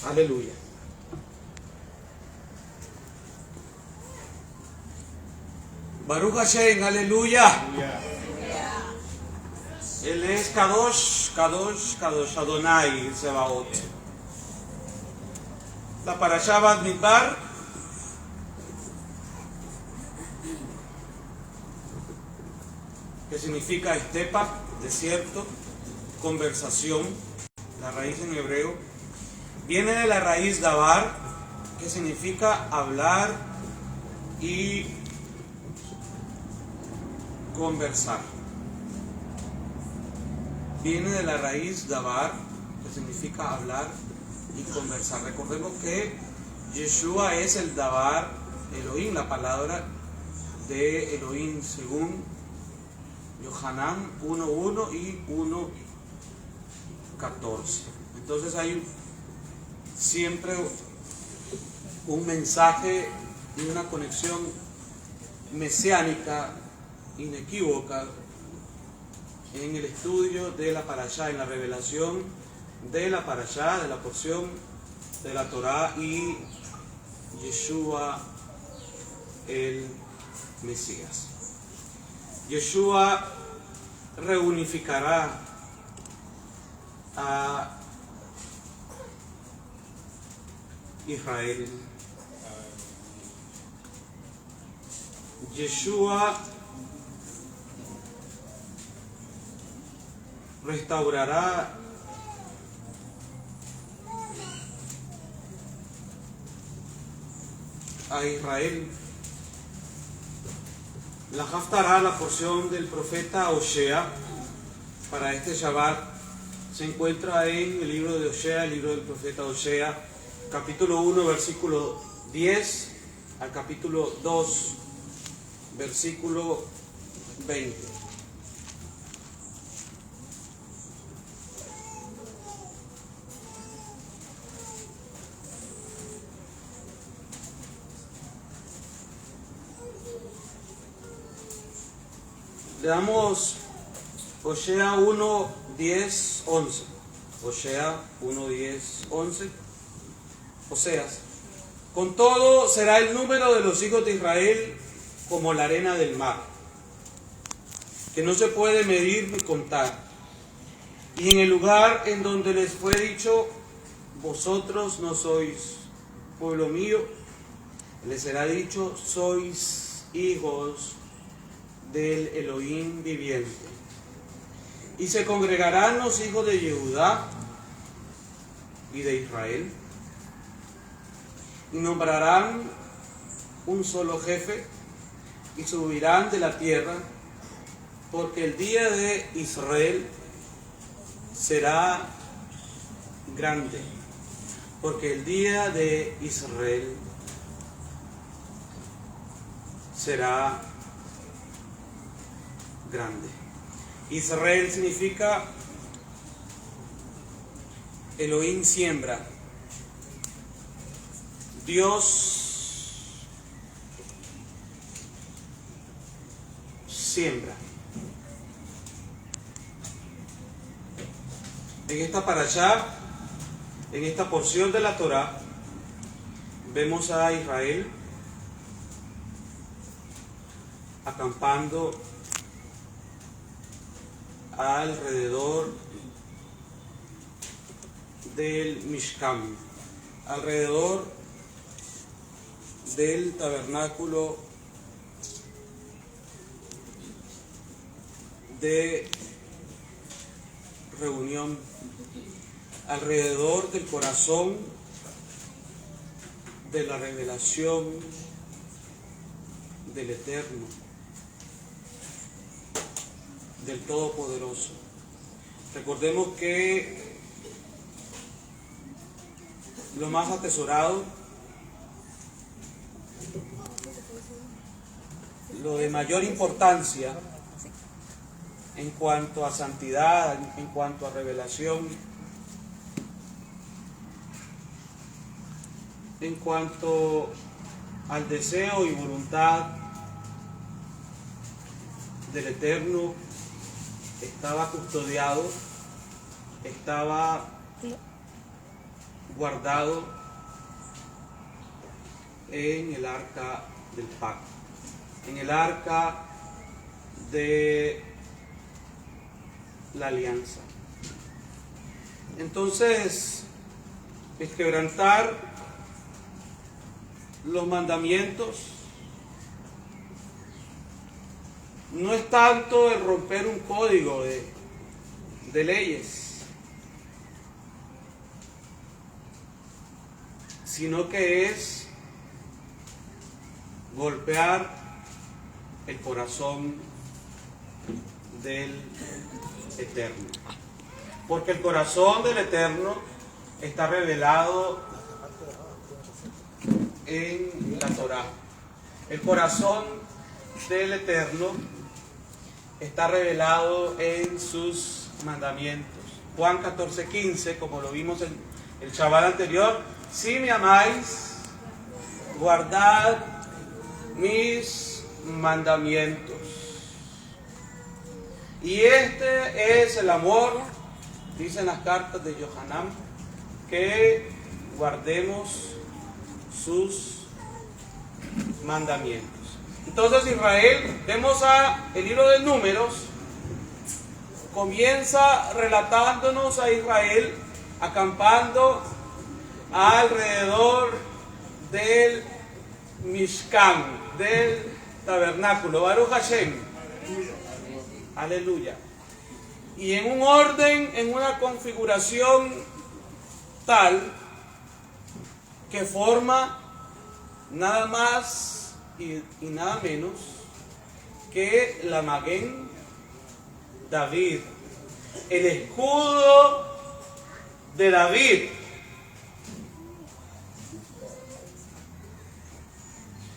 Aleluya. Baruch Hashem, aleluya. Él es Kadosh, Kadosh, Kadosh Adonai Sebaot. La Parashá Bamidbar que significa estepa, desierto, conversación, la raíz en hebreo, viene de la raíz davar, que significa hablar y conversar. Viene de la raíz davar, que significa hablar y conversar. Recordemos que Yeshua es el davar Elohim, la palabra de Elohim según Yohanan 1.1 y 1.14. Entonces hay siempre un mensaje y una conexión mesiánica inequívoca en el estudio de la Parashá, en la revelación de la Parashá, de la porción de la Torá y Yeshua el Mesías. Yeshua reunificará a Israel. Yeshua restaurará a Israel. La Haftará, la porción del profeta Osea para este Shabbat, se encuentra en el libro de Osea, el libro del profeta Osea, capítulo 1, versículo 10 al capítulo 2, versículo 20. Le damos Osea 1, 10, 11. Osea 1, 10, 11. Oseas. Con todo será el número de los hijos de Israel como la arena del mar, que no se puede medir ni contar. Y en el lugar en donde les fue dicho, vosotros no sois pueblo mío, les será dicho, sois hijos del Elohim viviente. Y se congregarán los hijos de Yehudá y de Israel, y nombrarán un solo jefe, y subirán de la tierra, porque el día de Israel será grande, porque el día de Israel será grande. Israel significa Elohim siembra. Dios siembra. En esta parashá, en esta porción de la Torá, vemos a Israel acampando alrededor del Mishkan, alrededor del tabernáculo de reunión, alrededor del corazón de la revelación del Eterno, del Todopoderoso. Recordemos que lo más atesorado, lo de mayor importancia en cuanto a santidad, en cuanto a revelación, en cuanto al deseo y voluntad del Eterno, estaba custodiado, estaba guardado en el arca del pacto, en el arca de la alianza. Entonces, el quebrantar los mandamientos no es tanto el romper un código de leyes, sino que es golpear el corazón del Eterno. Porque el corazón del Eterno está revelado en la Torá. El corazón del Eterno está revelado en sus mandamientos. Juan 14:15, como lo vimos en el Shabbat anterior: si me amáis, guardad mis mandamientos. Y este es el amor, dicen las cartas de Yohanan, que guardemos sus mandamientos. Entonces Israel, vemos el libro de Números, comienza relatándonos a Israel acampando alrededor del Mishkan, del tabernáculo, Baruch Hashem, aleluya, y en un orden, en una configuración tal que forma nada más y nada menos que la Maguen David, el escudo de David.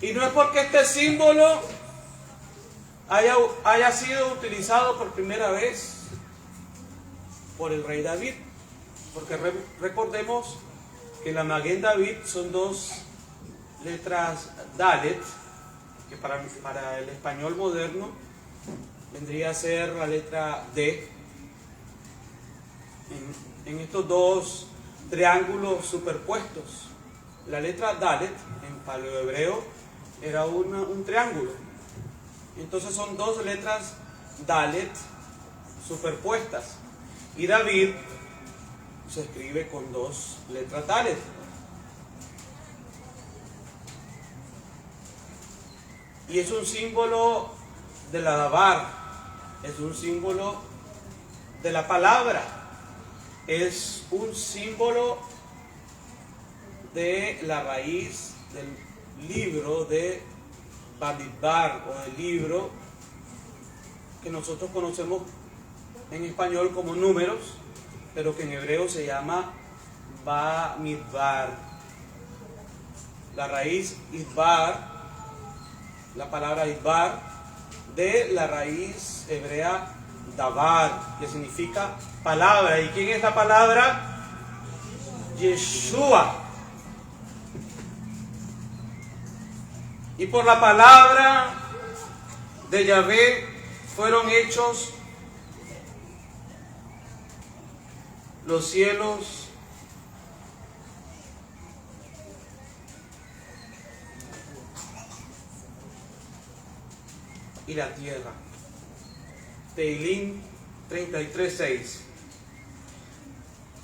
Y no es porque este símbolo haya sido utilizado por primera vez por el rey David, porque recordemos que la Maguen David son dos letras Dalet, que para el español moderno vendría a ser la letra D, en estos dos triángulos superpuestos. La letra Dalet en paleohebreo era un triángulo, entonces son dos letras Dalet superpuestas, y David se escribe con dos letras Dalet. Y es un símbolo de la Dabar, es un símbolo de la palabra, es un símbolo de la raíz del libro de Bamidbar, o del libro que nosotros conocemos en español como Números, pero que en hebreo se llama Bamidbar. La raíz Idbar, la palabra Idbar, de la raíz hebrea Dabar, que significa palabra. ¿Y quién es la palabra? Yeshua. Y por la palabra de Yahvé fueron hechos los cielos y la tierra. Teilín 33:6.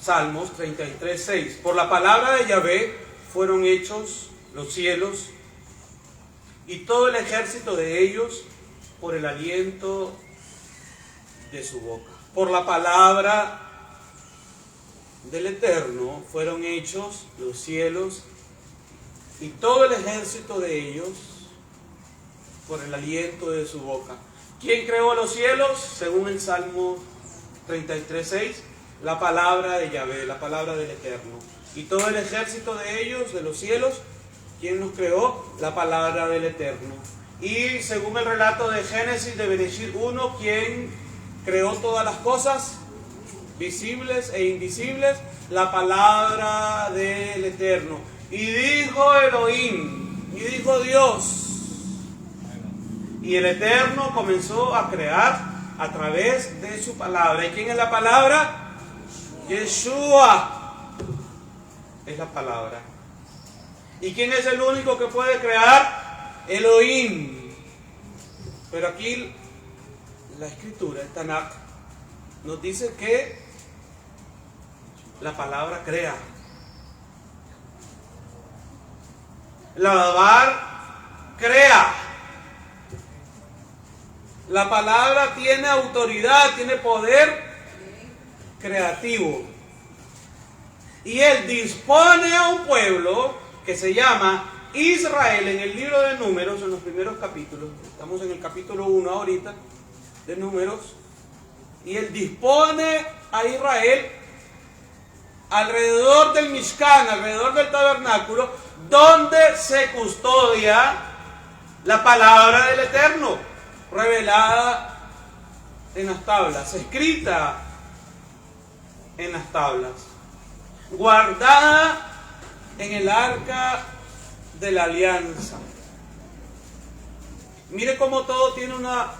Salmos 33:6. Por la palabra de Yahvé fueron hechos los cielos y todo el ejército de ellos por el aliento de su boca. Por la palabra del Eterno fueron hechos los cielos y todo el ejército de ellos por el aliento de su boca. ¿Quién creó los cielos? Según el Salmo 33:6, la palabra de Yahvé, la palabra del Eterno. Y todo el ejército de ellos, de los cielos, ¿quién los creó? La palabra del Eterno. Y según el relato de Génesis de Bereshit 1, ¿quién creó todas las cosas, visibles e invisibles? La palabra del Eterno. Y dijo Elohim, y dijo Dios. Y el Eterno comenzó a crear a través de su palabra. ¿Y quién es la palabra? Yeshua. es la palabra. ¿Y quién es el único que puede crear? Elohim. Pero aquí la escritura, el Tanakh, nos dice que la palabra crea. La Dabar crea. La palabra tiene autoridad, tiene poder creativo. Y Él dispone a un pueblo que se llama Israel en el libro de Números, en los primeros capítulos. Estamos en el capítulo 1 ahorita de Números. Y Él dispone a Israel alrededor del Mishkan, alrededor del tabernáculo, donde se custodia la palabra del Eterno, revelada en las tablas, escrita en las tablas, guardada en el arca de la alianza. Mire cómo todo tiene una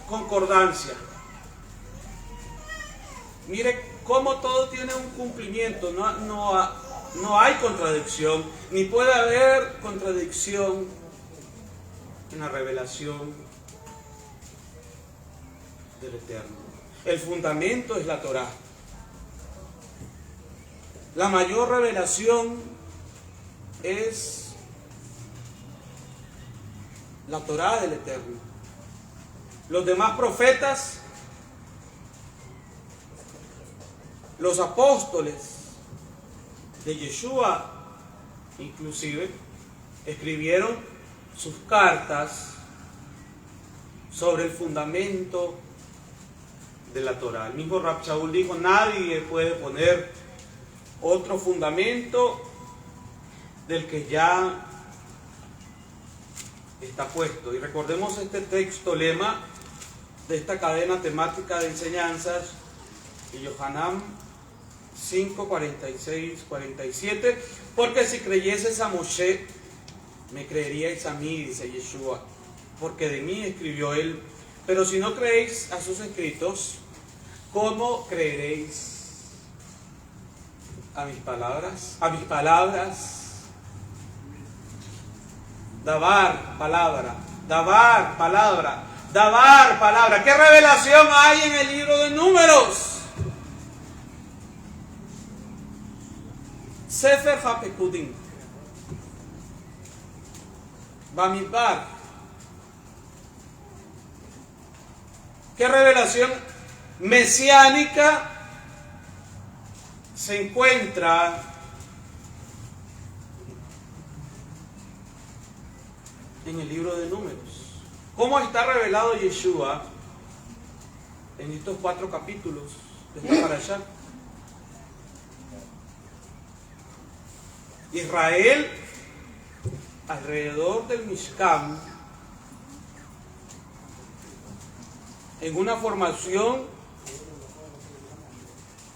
concordancia. Mire cómo todo tiene un cumplimiento. No hay contradicción, ni puede haber contradicción en la revelación del Eterno. El fundamento es la Torá. La mayor revelación es la Torá del Eterno. Los demás profetas, los apóstoles de Yeshua, inclusive, escribieron sus cartas sobre el fundamento de la Torá. El mismo Rab Shaul dijo: nadie puede poner otro fundamento del que ya está puesto. Y recordemos este texto lema de esta cadena temática de enseñanzas de Yohanan 5, 46, 47. Porque si creyeses a Moshe, me creeríais a mí, dice Yeshua, porque de mí escribió él. Pero si no creéis a sus escritos, ¿cómo creeréis a mis palabras? A mis palabras. Dabar, palabra. Dabar, palabra. Dabar, palabra. ¿Qué revelación hay en el libro de Números? Sefer HaPekudim, Bamidbar. ¿Qué revelación mesiánica se encuentra en el libro de Números? ¿Cómo está revelado Yeshua en estos 4 capítulos de esta parashá? Israel, alrededor del Mishkan, en una formación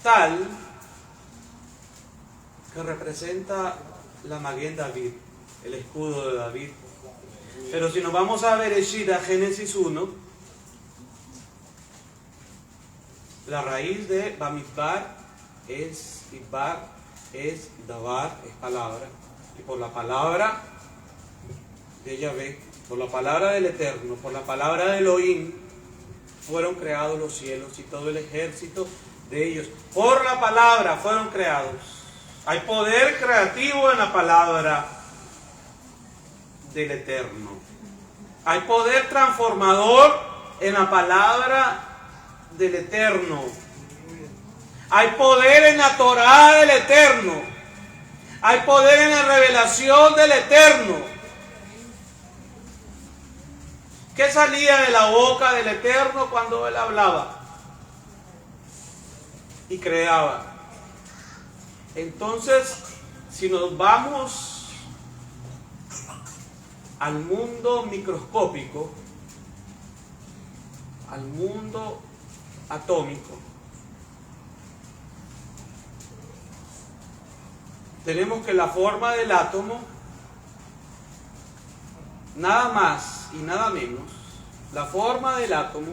tal que representa la Maguen David, el escudo de David. Pero si nos vamos a Bereshit, a Génesis 1, la raíz de Bamidbar es Idbar, es Dabar, es palabra. Y por la palabra de Yahvé, por la palabra del Eterno, por la palabra de Elohim, fueron creados los cielos y todo el ejército de ellos. Por la palabra fueron creados. Hay poder creativo en la palabra del Eterno. Hay poder transformador en la palabra del Eterno. Hay poder en la Torá del Eterno. Hay poder en la revelación del Eterno. ¿Qué salía de la boca del Eterno cuando Él hablaba y creaba? Entonces, si nos vamos al mundo microscópico, al mundo atómico, tenemos que la forma del átomo, nada más y nada menos, la forma del átomo,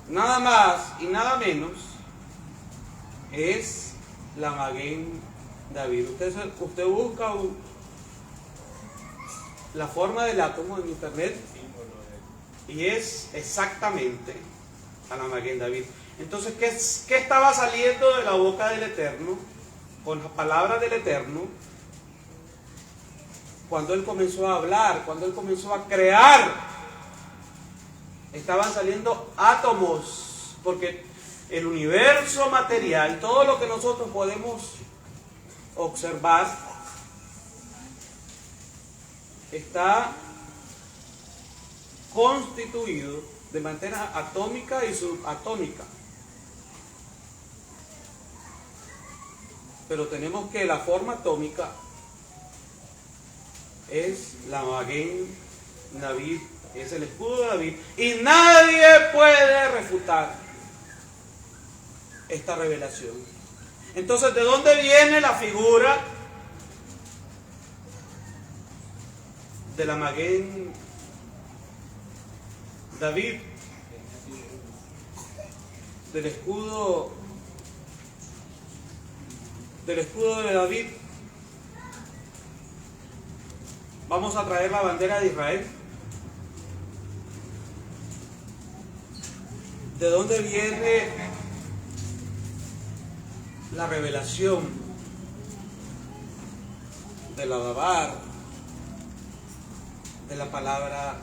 nada más y nada menos, es la Maguen David. Usted busca la forma del átomo en internet y es exactamente a la Maguen David. Entonces, ¿qué estaba saliendo de la boca del Eterno, con las palabras del Eterno, cuando Él comenzó a hablar, cuando Él comenzó a crear? Estaban saliendo átomos, porque el universo material, todo lo que nosotros podemos observar, está constituido de manera atómica y subatómica. Pero tenemos que la forma atómica es la Maguen David, es el escudo de David, y nadie puede refutar esta revelación. Entonces, ¿de dónde viene la figura de la Maguen David? Del escudo de David. Vamos a traer la bandera de Israel. ¿De dónde viene la revelación de la Dabar, de la palabra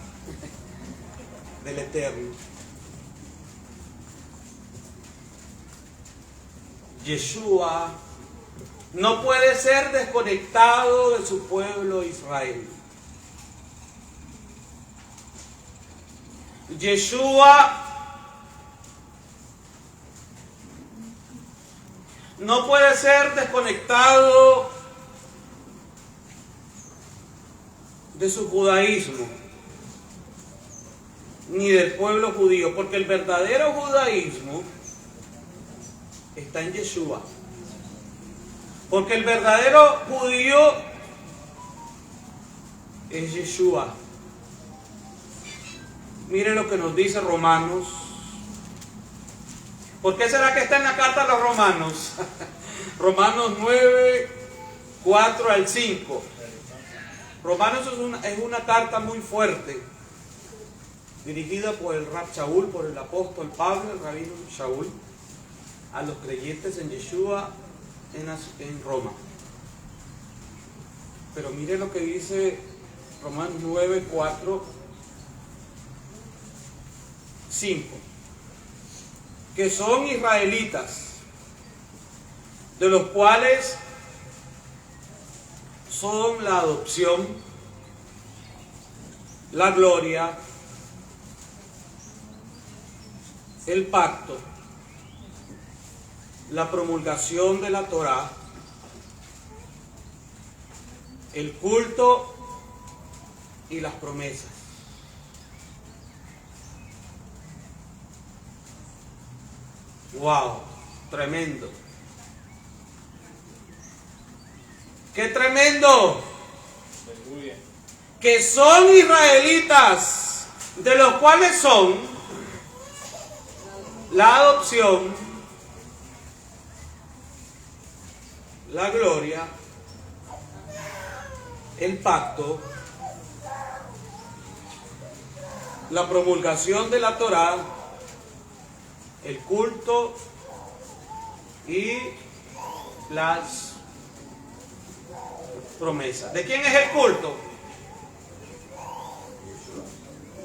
del Eterno? Yeshua no puede ser desconectado de su pueblo Israel. Yeshua no puede ser desconectado de su judaísmo, ni del pueblo judío, porque el verdadero judaísmo está en Yeshua. Porque el verdadero judío es Yeshua. Miren lo que nos dice Romanos. ¿Por qué será que está en la carta a los Romanos? Romanos 9, 4 al 5. Romanos es una carta muy fuerte, dirigida por el Rab Shaul, por el apóstol Pablo, el rabino Shaul, a los creyentes en Yeshua en Roma. Pero mire lo que dice Romanos 9, 4, 5. Que son israelitas, de los cuales son la adopción, la gloria, el pacto, la promulgación de la Torá, el culto y las promesas. ¡Wow! Tremendo. ¡Qué tremendo! Que son israelitas, de los cuales son la adopción, la gloria, el pacto, la promulgación de la Torá, el culto y las promesas. ¿De quién es el culto?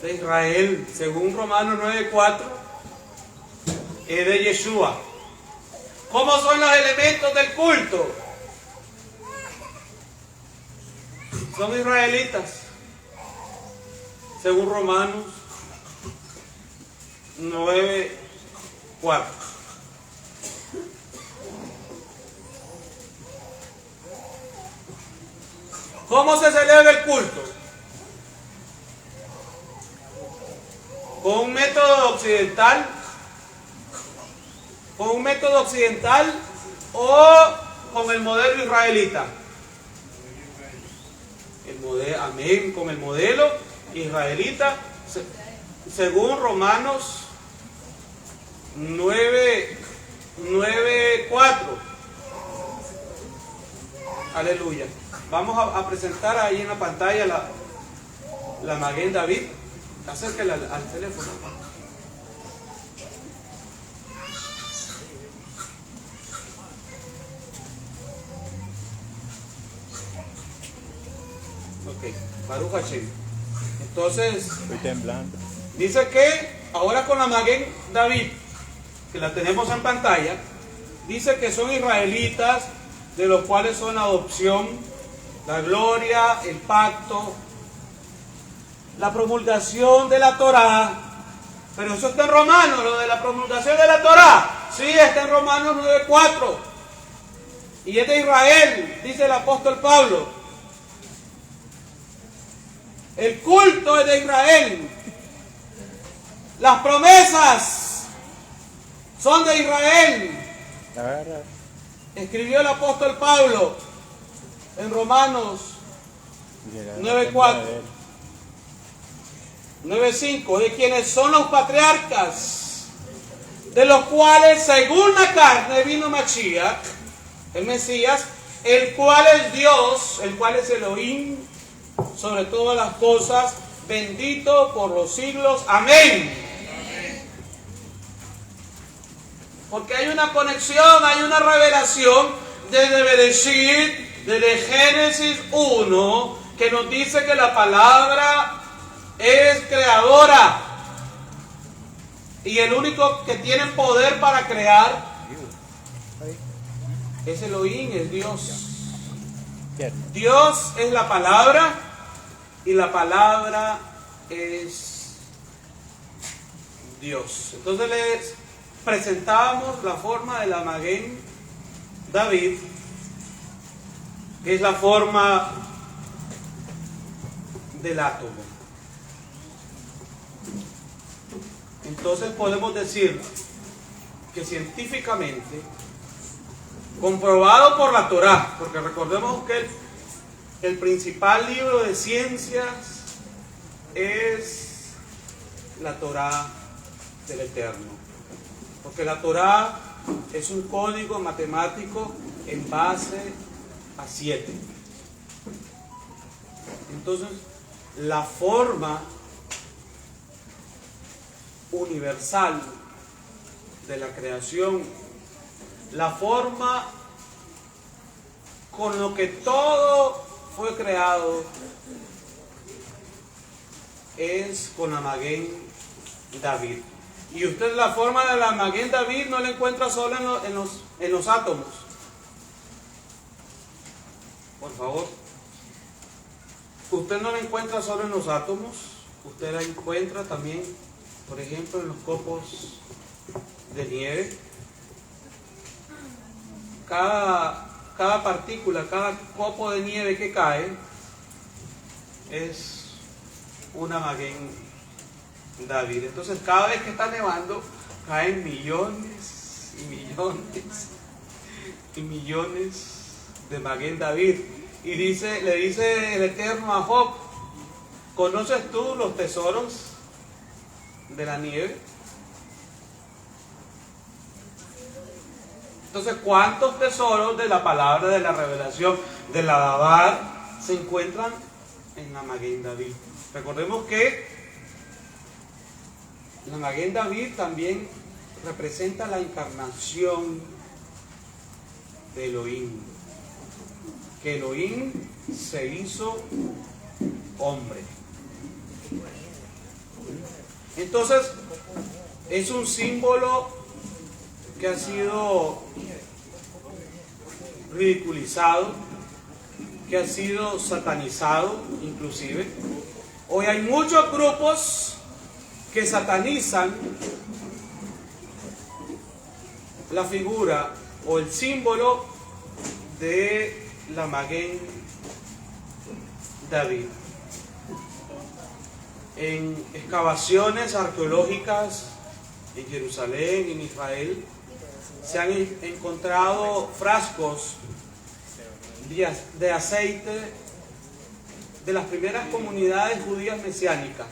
De Israel, según Romanos 9:4, es de Yeshua. ¿Cómo son los elementos del culto? Son israelitas, según Romanos 9:4. ¿Cómo se celebra el culto? ¿Con un método occidental? ¿Con un método occidental o con el modelo israelita? Amén, con el modelo israelita, según Romanos 9:4. Aleluya. Vamos a presentar ahí en la pantalla la Maguen David. Acérquela al teléfono. Ok, Baruch Hashem. Entonces, Estoy temblando. dice que ahora con la Maguen David, que la tenemos en pantalla, dice que son israelitas, de los cuales son la adopción, la gloria, el pacto, la promulgación de la Torá. Pero eso está en Romanos, lo de la promulgación de la Torá. Sí, está en Romanos 9:4. Y es de Israel, dice el apóstol Pablo. El culto es de Israel. Las promesas son de Israel. Agarra. Escribió el apóstol Pablo en Romanos 9:4. 9:5, de quienes son los patriarcas, de los cuales según la carne vino Mashiach, el Mesías, el cual es Dios, el cual es Elohim, sobre todas las cosas, bendito por los siglos. Amén. Porque hay una conexión, hay una revelación desde Bereshit, desde Génesis 1, que nos dice que la palabra es creadora. Y el único que tiene poder para crear es Elohim, es Dios. Dios es la palabra y la palabra es Dios. Entonces les presentamos la forma de la Maguen David, que es la forma del átomo. Entonces podemos decir que científicamente, comprobado por la Torá, porque recordemos que el principal libro de ciencias es la Torá del Eterno, porque la Torá es un código matemático en base a 7. Entonces, la forma universal de la creación, la forma con lo que todo fue creado, es con la Maguen David. Y usted la forma de la Maguen David no la encuentra solo en los átomos. Por favor. Usted no la encuentra solo en los átomos, usted la encuentra también, por ejemplo, en los copos de nieve. Cada partícula, cada copo de nieve que cae es una Maguen David. Entonces, cada vez que está nevando, caen millones y millones y millones de Maguen David. Y le dice el Eterno a Job: ¿conoces tú los tesoros de la nieve? Entonces, ¿cuántos tesoros de la palabra, de la revelación, de la Dabar se encuentran en la Maguen David? Recordemos que la Maguen David también representa la encarnación de Elohim, que Elohim se hizo hombre. Entonces, es un símbolo que ha sido ridiculizado, que ha sido satanizado inclusive. Hoy hay muchos grupos que satanizan la figura o el símbolo de la Maguen David. En excavaciones arqueológicas en Jerusalén, en Israel, se han encontrado frascos de aceite de las primeras comunidades judías mesiánicas,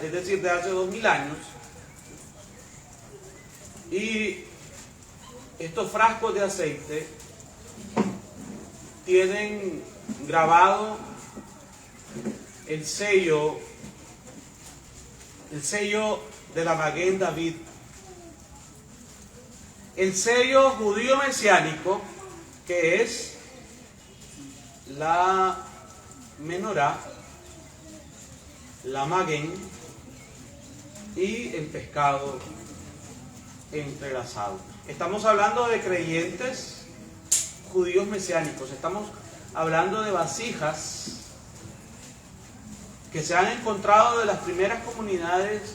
es decir, de hace 2000 años. Y estos frascos de aceite tienen grabado el sello de la Maguen David, el sello judío mesiánico, que es la menorá, la Maguen y el pescado entrelazado. Estamos hablando de creyentes judíos mesiánicos, estamos hablando de vasijas que se han encontrado de las primeras comunidades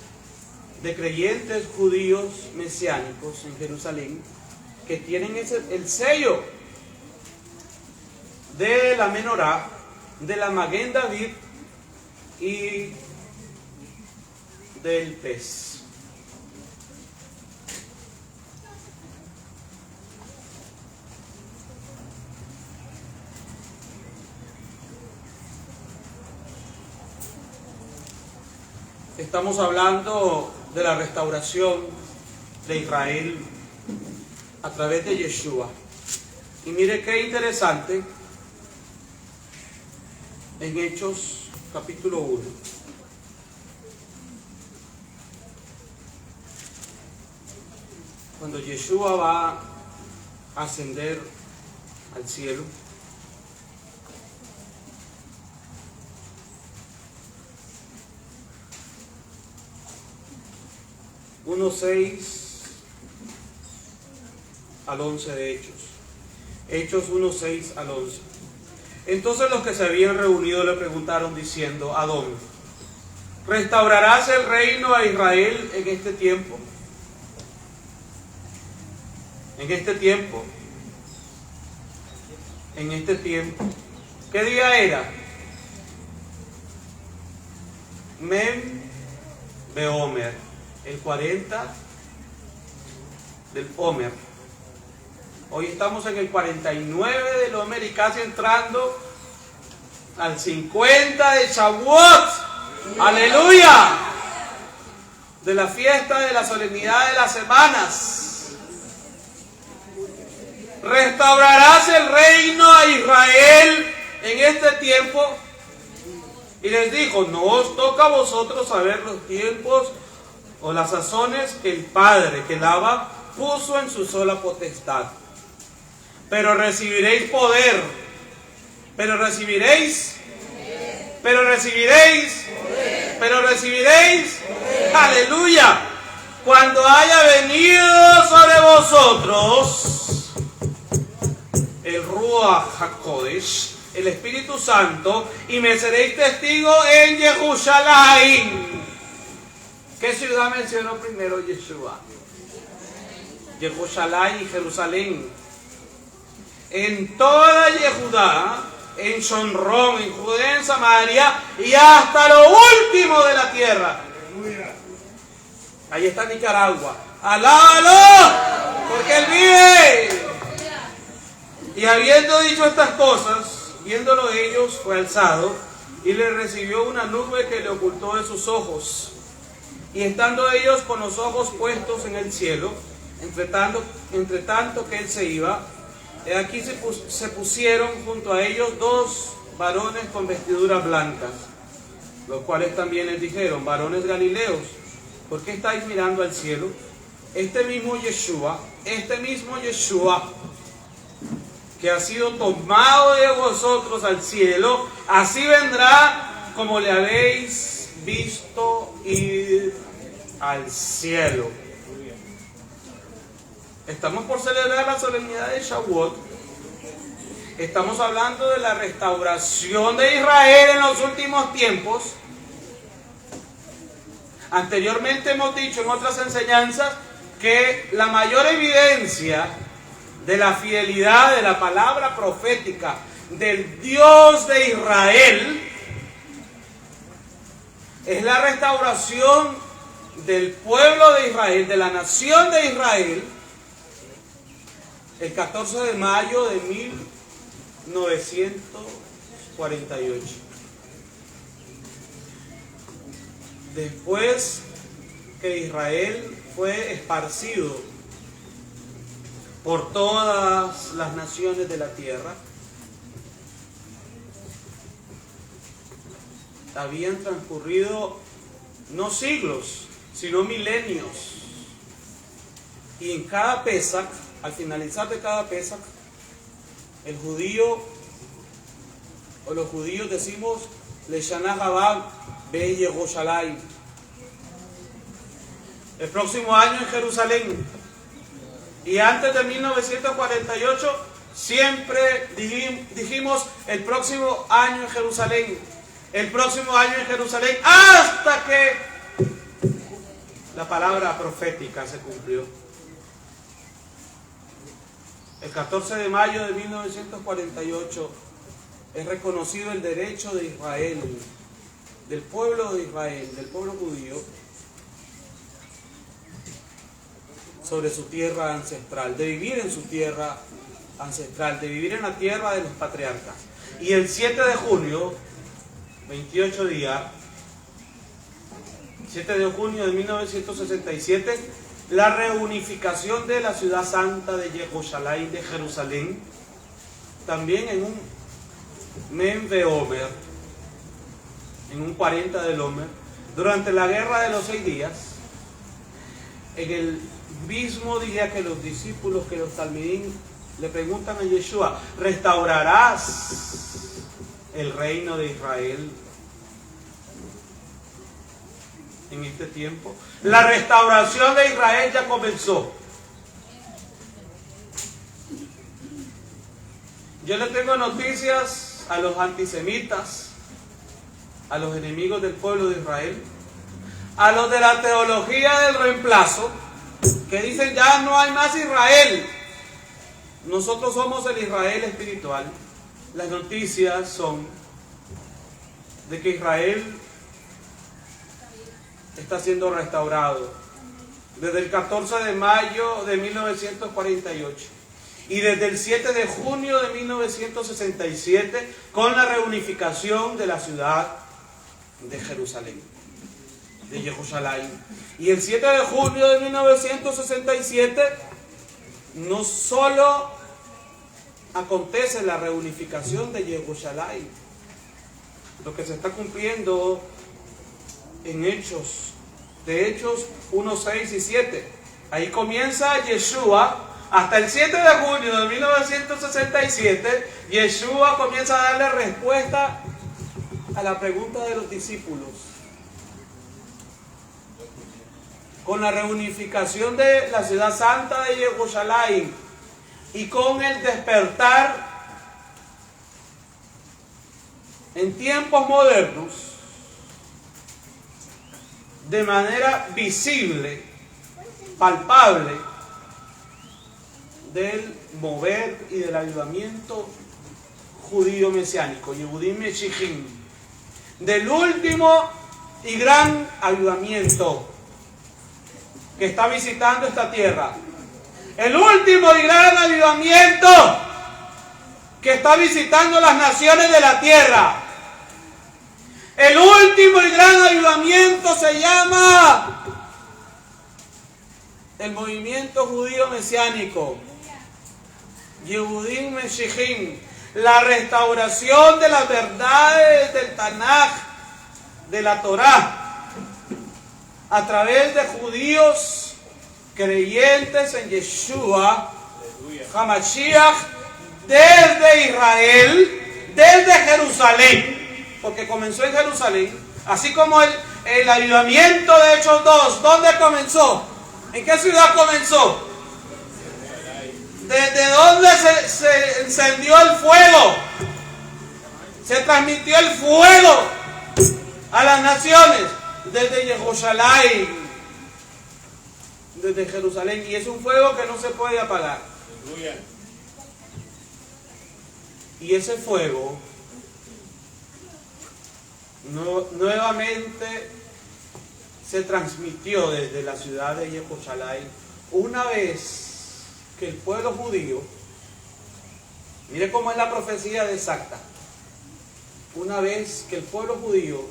de creyentes judíos mesiánicos en Jerusalén, que tienen el sello de la menorá, de la Maguen David y del pez. Estamos hablando de la restauración de Israel a través de Yeshua. Y mire qué interesante, en Hechos capítulo 1. Cuando Yeshua va a ascender al cielo, Uno 6 al 11 de Hechos. Hechos 1, 6 al 11. Entonces los que se habían reunido le preguntaron diciendo: ¿a dónde? ¿Restaurarás el reino a Israel en este tiempo? En este tiempo. En este tiempo. ¿Qué día era? Mem Beomer. El 40 del Omer. Hoy estamos en el 49 del Omer y casi entrando al 50 de Shavuot. ¡Aleluya! De la fiesta de la solemnidad de las semanas. ¿Restaurarás el reino a Israel en este tiempo? Y les dijo: no os toca a vosotros saber los tiempos o las sazones que el Padre que la Abba puso en su sola potestad. Pero recibiréis poder. Pero recibiréis. Pero recibiréis. Pero recibiréis. Aleluya. Cuando haya venido sobre vosotros el Ruach HaKodesh, el Espíritu Santo, y me seréis testigo en Jerusalén. ¿Qué ciudad mencionó primero Yeshua? Jerusalén y Jerusalén. En toda Yehudá, en Shomrón, en Judea, en Samaria y hasta lo último de la tierra. Ahí está Nicaragua. ¡Alábalo! Porque Él vive. Y habiendo dicho estas cosas, viéndolo ellos, fue alzado y le recibió una nube que le ocultó de sus ojos. Y estando ellos con los ojos puestos en el cielo, entre tanto que él se iba, aquí se pusieron junto a ellos dos varones con vestiduras blancas, los cuales también les dijeron: varones galileos, ¿por qué estáis mirando al cielo? Este mismo Yeshua, que ha sido tomado de vosotros al cielo, así vendrá como le habéis visto ir al cielo. Estamos por celebrar la solemnidad de Shavuot. Estamos hablando de la restauración de Israel en los últimos tiempos. Anteriormente hemos dicho en otras enseñanzas que la mayor evidencia de la fidelidad de la palabra profética del Dios de Israel es la restauración del pueblo de Israel, de la nación de Israel, el 14 de mayo de 1948. Después que Israel fue esparcido por todas las naciones de la tierra, habían transcurrido no siglos, sino milenios. Y en cada Pesach, al finalizar de cada Pesach, el judío o los judíos decimos Leshana Habá Be Yerushalayim. El próximo año en Jerusalén. Y antes de 1948 siempre dijimos el próximo año en Jerusalén. El próximo año en Jerusalén, hasta que la palabra profética se cumplió. El 14 de mayo de 1948 es reconocido el derecho de Israel, del pueblo de Israel, del pueblo judío, sobre su tierra ancestral, de vivir en su tierra ancestral, de vivir en la tierra de los patriarcas. Y el 7 de junio, 28 días, 7 de junio de 1967, la reunificación de la ciudad santa de Yerushalayim, de Jerusalén, también en un Mem Veomer, en un 40 del Omer, durante la guerra de los 6 días, en el mismo día que los discípulos, que los talmidín le preguntan a Yeshua, ¿restaurarás el reino de Israel en este tiempo? La restauración de Israel ya comenzó. Yo le tengo noticias a los antisemitas, a los enemigos del pueblo de Israel, a los de la teología del reemplazo, que dicen ya no hay más Israel. Nosotros somos el Israel espiritual. Las noticias son de que Israel está siendo restaurado desde el 14 de mayo de 1948 y desde el 7 de junio de 1967 con la reunificación de la ciudad de Jerusalén, de Yerushalayim. Y el 7 de junio de 1967 no solo acontece la reunificación de Yerushalayim, lo que se está cumpliendo en Hechos, de Hechos 1, 6 y 7. Ahí comienza Yeshua, hasta el 7 de junio de 1967, Yeshua comienza a darle respuesta a la pregunta de los discípulos. Con la reunificación de la ciudad santa de Yerushalayim y con el despertar en tiempos modernos, de manera visible, palpable, del mover y del avivamiento judío mesiánico, Yehudim Meshichim, del último y gran avivamiento que está visitando esta tierra, el último y gran avivamiento que está visitando las naciones de la tierra. El último y gran avivamiento se llama el movimiento judío mesiánico, Yehudim Meshichim, la restauración de las verdades del Tanaj, de la Torá, a través de judíos creyentes en Yeshua HaMashiach, desde Israel, desde Jerusalén, porque comenzó en Jerusalén, así como el avivamiento de Hechos 2. ¿Dónde comenzó? ¿En qué ciudad comenzó? ¿Desde dónde se encendió el fuego? Se transmitió el fuego a las naciones desde Yerushalayim, desde Jerusalén, y es un fuego que no se puede apagar. Y ese fuego nuevamente se transmitió desde la ciudad de Yerushalayim una vez que el pueblo judío, mire cómo es la profecía de exacta, una vez que el pueblo judío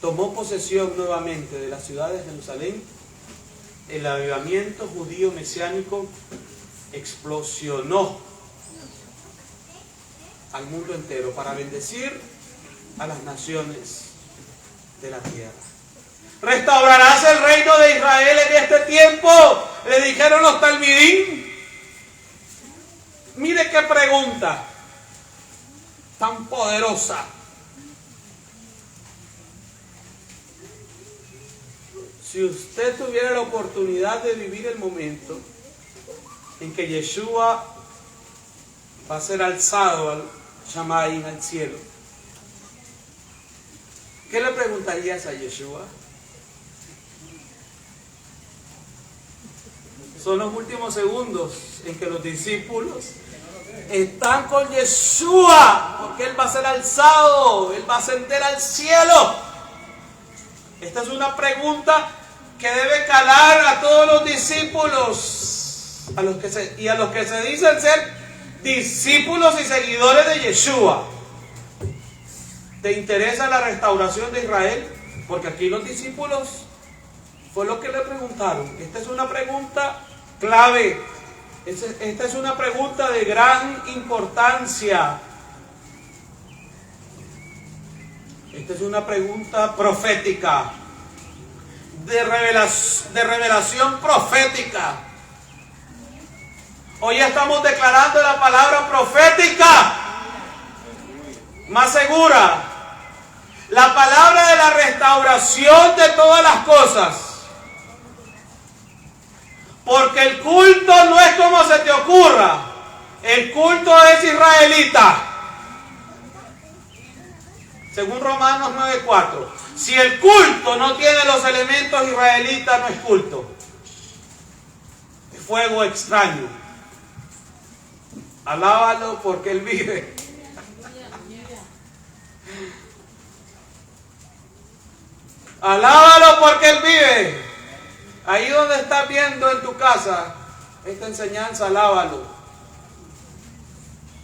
tomó posesión nuevamente de la ciudad de Jerusalén, el avivamiento judío mesiánico explosionó al mundo entero para bendecir a las naciones de la tierra. ¿Restaurarás el reino de Israel en este tiempo? Le dijeron los talmidín. Mire qué pregunta tan poderosa. Si usted tuviera la oportunidad de vivir el momento en que Yeshua va a ser alzado al Shamayim, al cielo, ¿qué le preguntarías a Yeshua? Son los últimos segundos en que los discípulos están con Yeshua, porque Él va a ser alzado, Él va a ascender al cielo. Esta es una pregunta que debe calar a todos los discípulos, a los que se dicen ser discípulos y seguidores de Yeshua. ¿Te interesa la restauración de Israel? Porque aquí los discípulos fue lo que le preguntaron. Esta es una pregunta clave. Esta es una pregunta de gran importancia. Esta es una pregunta profética, de revelación profética. Hoy estamos declarando la palabra profética más segura, la palabra de la restauración de todas las cosas. Porque el culto no es como se te ocurra, el culto es israelita. Según Romanos 9:4, si el culto no tiene los elementos israelitas, no es culto, es fuego extraño. Alábalo porque Él vive. Alábalo porque Él vive. Ahí donde estás viendo en tu casa esta enseñanza, alábalo.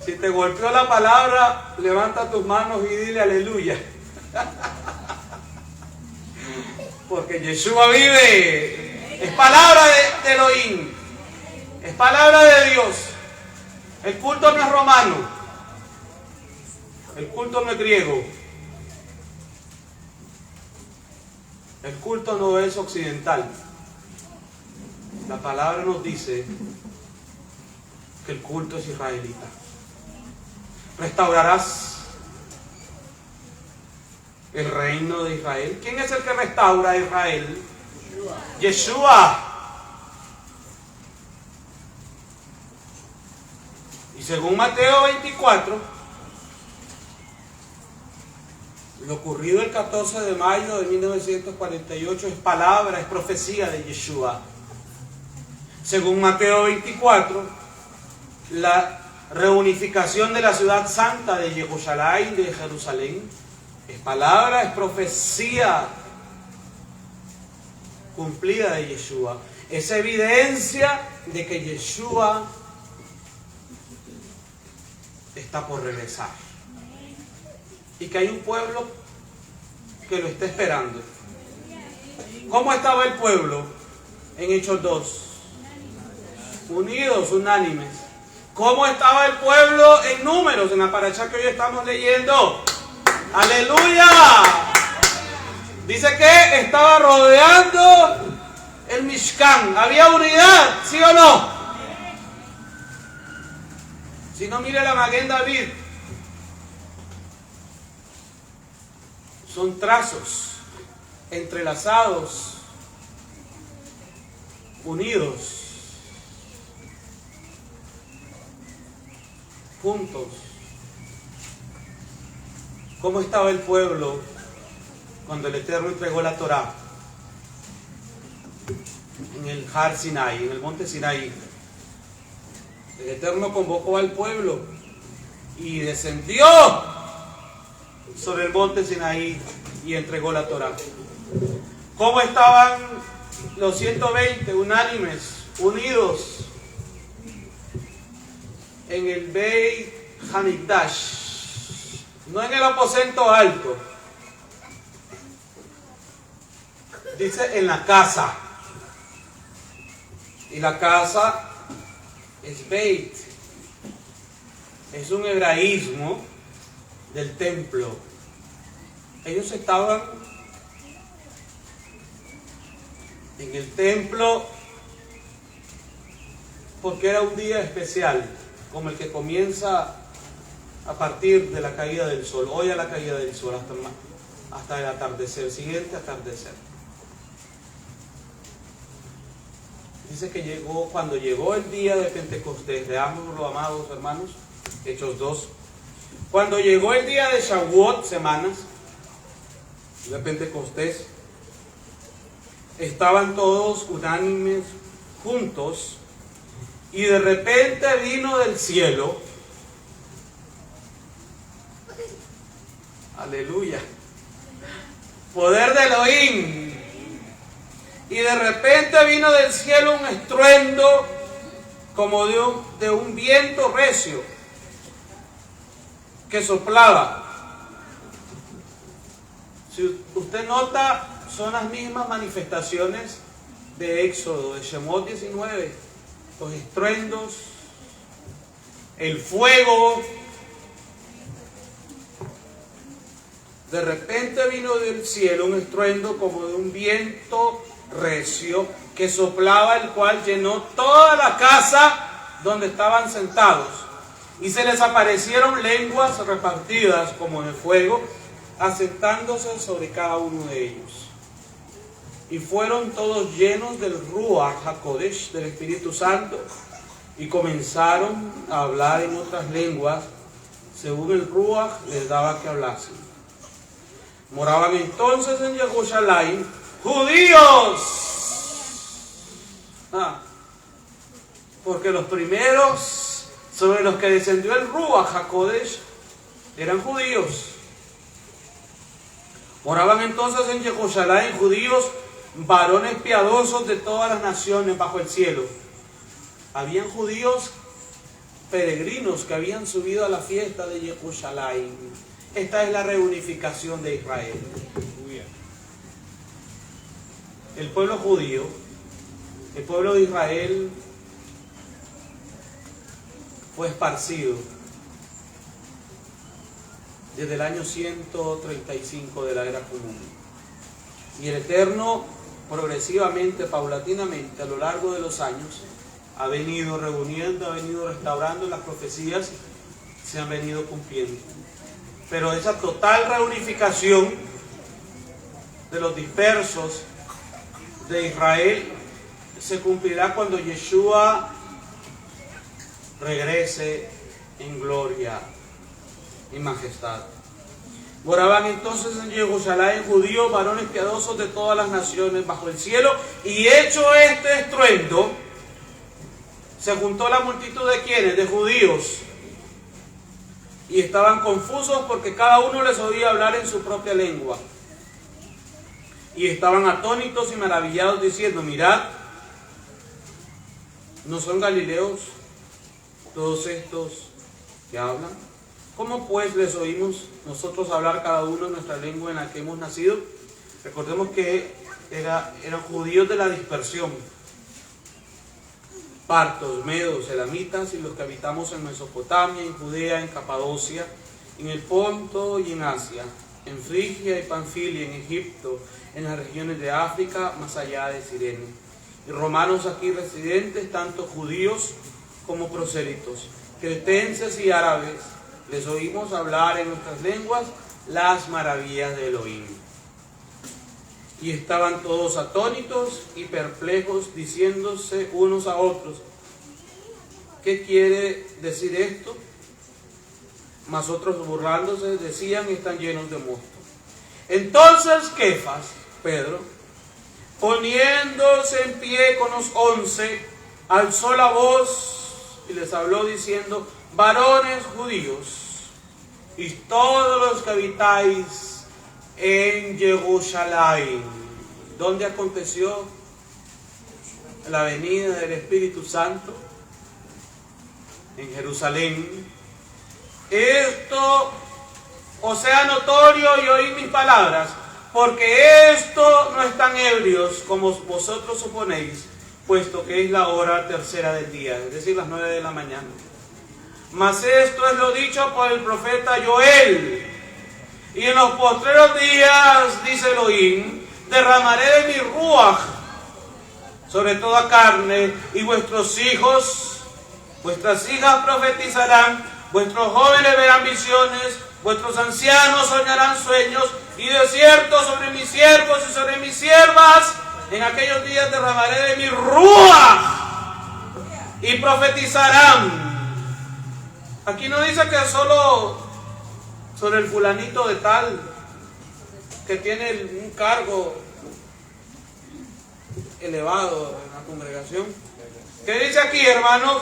Si te golpeó la palabra, levanta tus manos y dile aleluya. Porque Yeshua vive. Es palabra de Elohim. Es palabra de Dios. El culto no es romano. El culto no es griego. El culto no es occidental. La palabra nos dice que el culto es israelita. ¿Restaurarás el reino de Israel? ¿Quién es el que restaura a Israel? Yeshua. Y según Mateo 24, lo ocurrido el 14 de mayo de 1948 es palabra, es profecía de Yeshua. Según Mateo 24, la reunificación de la ciudad santa de Jerusalén, de Jerusalén, es palabra, es profecía cumplida de Yeshua. Es evidencia de que Yeshua está por regresar y que hay un pueblo que lo está esperando. ¿Cómo estaba el pueblo en Hechos 2? Unidos, unánimes. ¿Cómo estaba el pueblo en Números, en la parashá que hoy estamos leyendo? ¡Aleluya! Dice que estaba rodeando el Mishkan. ¿Había unidad? ¿Sí o no? Si no, mire la Maguen David. Son trazos entrelazados, unidos, juntos. ¿Cómo estaba el pueblo cuando el Eterno entregó la Torá? En el Har Sinai, en el monte Sinai. El Eterno convocó al pueblo y descendió sobre el monte Sinaí y entregó la Torá. ¿Cómo estaban los 120 unánimes, unidos en el Beit Hamikdash? No en el aposento alto, dice en la casa. Y la casa es Beit, es un hebraísmo del templo. Ellos estaban en el templo porque era un día especial, como el que comienza a partir de la caída del sol, hoy a la caída del sol, hasta el atardecer, siguiente atardecer. Dice que cuando llegó el día de Pentecostés, leámoslo, amados hermanos, Hechos 2, cuando llegó el día de Shavuot, semanas, de Pentecostés, estaban todos unánimes, juntos, y de repente vino del cielo, aleluya, poder de Elohim, y de repente vino del cielo un estruendo como de un viento recio que soplaba. Si usted nota, son las mismas manifestaciones de Éxodo, de Shemot 19, los estruendos, el fuego. De repente vino del cielo un estruendo como de un viento recio que soplaba, el cual llenó toda la casa donde estaban sentados, y se les aparecieron lenguas repartidas como de fuego, asentándose sobre cada uno de ellos. Y fueron todos llenos del Ruach HaKodesh, del Espíritu Santo, y comenzaron a hablar en otras lenguas, según el Ruach les daba que hablasen. Moraban entonces en Jerusalén judíos, porque los primeros sobre los que descendió el Ruach HaKodesh eran judíos. Moraban entonces en Jerusalén judíos, varones piadosos de todas las naciones bajo el cielo. Habían judíos peregrinos que habían subido a la fiesta de Jerusalén. Esta es la reunificación de Israel. El pueblo judío, el pueblo de Israel, fue esparcido desde el año 135 de la era común. Y el Eterno, progresivamente, paulatinamente, a lo largo de los años, ha venido reuniendo, ha venido restaurando, las profecías se han venido cumpliendo. Pero esa total reunificación de los dispersos de Israel se cumplirá cuando Yeshua regrese en gloria y majestad. Moraban entonces en Jerusalén judíos, varones piadosos de todas las naciones bajo el cielo, y hecho este estruendo, se juntó la multitud de quienes, de judíos, y estaban confusos porque cada uno les oía hablar en su propia lengua. Y estaban atónitos y maravillados diciendo: mirad, ¿no son galileos todos estos que hablan? ¿Cómo pues les oímos nosotros hablar cada uno en nuestra lengua en la que hemos nacido? Recordemos que eran judíos de la dispersión, partos, medos, elamitas, y los que habitamos en Mesopotamia, en Judea, en Capadocia, en el Ponto y en Asia, en Frigia y Panfilia, en Egipto, en las regiones de África, más allá de Cirene, y romanos aquí residentes, tanto judíos como prosélitos, cretenses y árabes, les oímos hablar en nuestras lenguas las maravillas de Elohim. Y estaban todos atónitos y perplejos, diciéndose unos a otros: ¿qué quiere decir esto? Mas otros, burlándose, decían: están llenos de mosto. Entonces Kefas, Pedro, poniéndose en pie con los 11, alzó la voz y les habló diciendo: varones judíos, y todos los que habitáis en Jerusalén, donde aconteció la venida del Espíritu Santo, en Jerusalén. Esto os sea notorio y oíd mis palabras, porque esto no están ebrios como vosotros suponéis, puesto que es la hora tercera del día, es decir, las 9 de la mañana. Mas esto es lo dicho por el profeta Joel: Y en los postreros días, dice Elohim, derramaré de mi ruaj sobre toda carne, y vuestros hijos, vuestras hijas profetizarán, vuestros jóvenes verán visiones, vuestros ancianos soñarán sueños, y de cierto sobre mis siervos y sobre mis siervas, en aquellos días derramaré de mi ruaj, y profetizarán. Aquí no dice que solo sobre el fulanito de tal, que tiene un cargo elevado en la congregación. ¿Qué dice aquí, hermanos?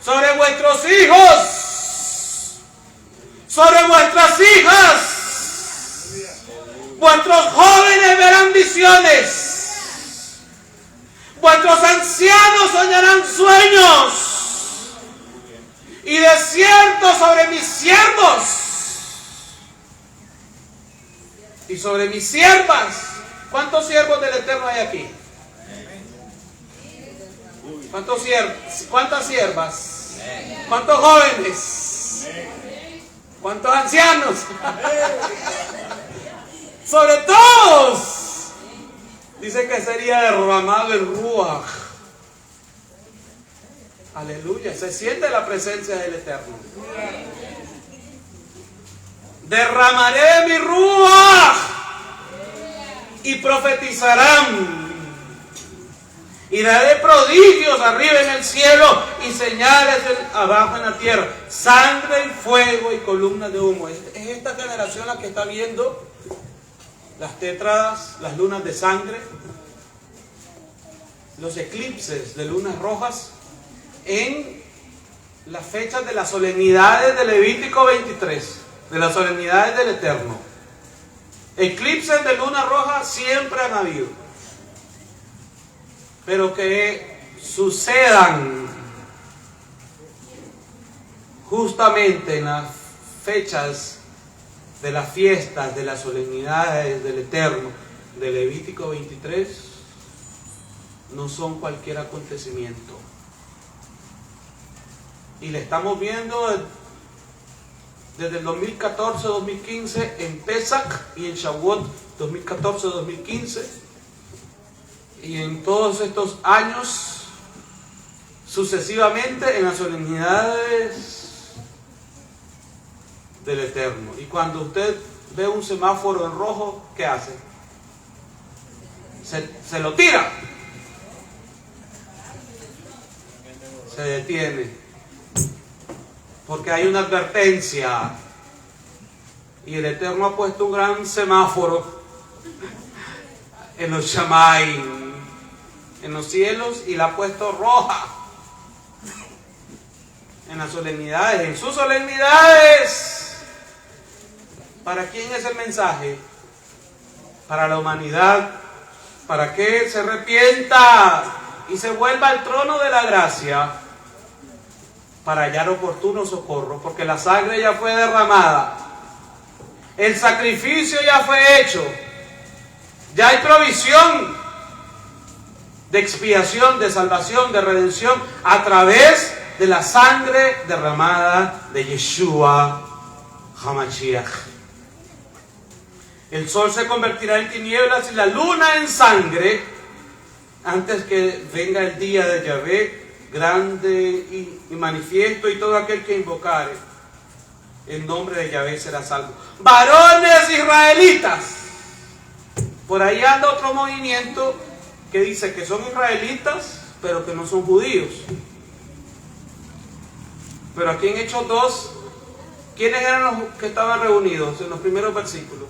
Sobre vuestros hijos, sobre vuestras hijas, vuestros jóvenes verán visiones, vuestros ancianos soñarán sueños, y de cierto sobre mis siervos y sobre mis siervas. ¿Cuántos siervos del Eterno hay aquí? ¿Cuántas siervas? ¿Cuántos jóvenes? ¿Cuántos ancianos? Sobre todos. Dice que sería derramado el ruaj. Aleluya. Se siente la presencia del Eterno. Derramaré mi ruaj y profetizarán. Y daré prodigios arriba en el cielo y señales abajo en la tierra. Sangre y fuego y columnas de humo. Es esta generación la que está viendo las tétradas, las lunas de sangre, los eclipses de lunas rojas en las fechas de las solemnidades de Levítico 23, de las solemnidades del Eterno. Eclipses de luna roja siempre han habido. Pero que sucedan justamente en las fechas de las fiestas, de las solemnidades del Eterno, de Levítico 23, no son cualquier acontecimiento. Y le estamos viendo desde el 2014-2015 en Pesach y en Shavuot 2014-2015. Y en todos estos años, sucesivamente en las solemnidades del Eterno. Y cuando usted ve un semáforo en rojo, ¿qué hace? Se lo tira. Se detiene. Porque hay una advertencia. Y el Eterno ha puesto un gran semáforo en los Shamayim, en los cielos, y la ha puesto roja en las solemnidades, en sus solemnidades. ¿Para quién es el mensaje? Para la humanidad, para que se arrepienta y se vuelva al trono de la gracia, para hallar oportuno socorro, porque la sangre ya fue derramada, el sacrificio ya fue hecho, ya hay provisión de expiación, de salvación, de redención a través de la sangre derramada de Yeshua HaMashiach. El sol se convertirá en tinieblas y la luna en sangre antes que venga el día de Yahvé grande y manifiesto, y todo aquel que invocare el nombre de Yahvé será salvo. Varones israelitas. Por ahí anda otro movimiento que dice que son israelitas, pero que no son judíos. Pero aquí en Hechos 2, ¿quiénes eran los que estaban reunidos en los primeros versículos?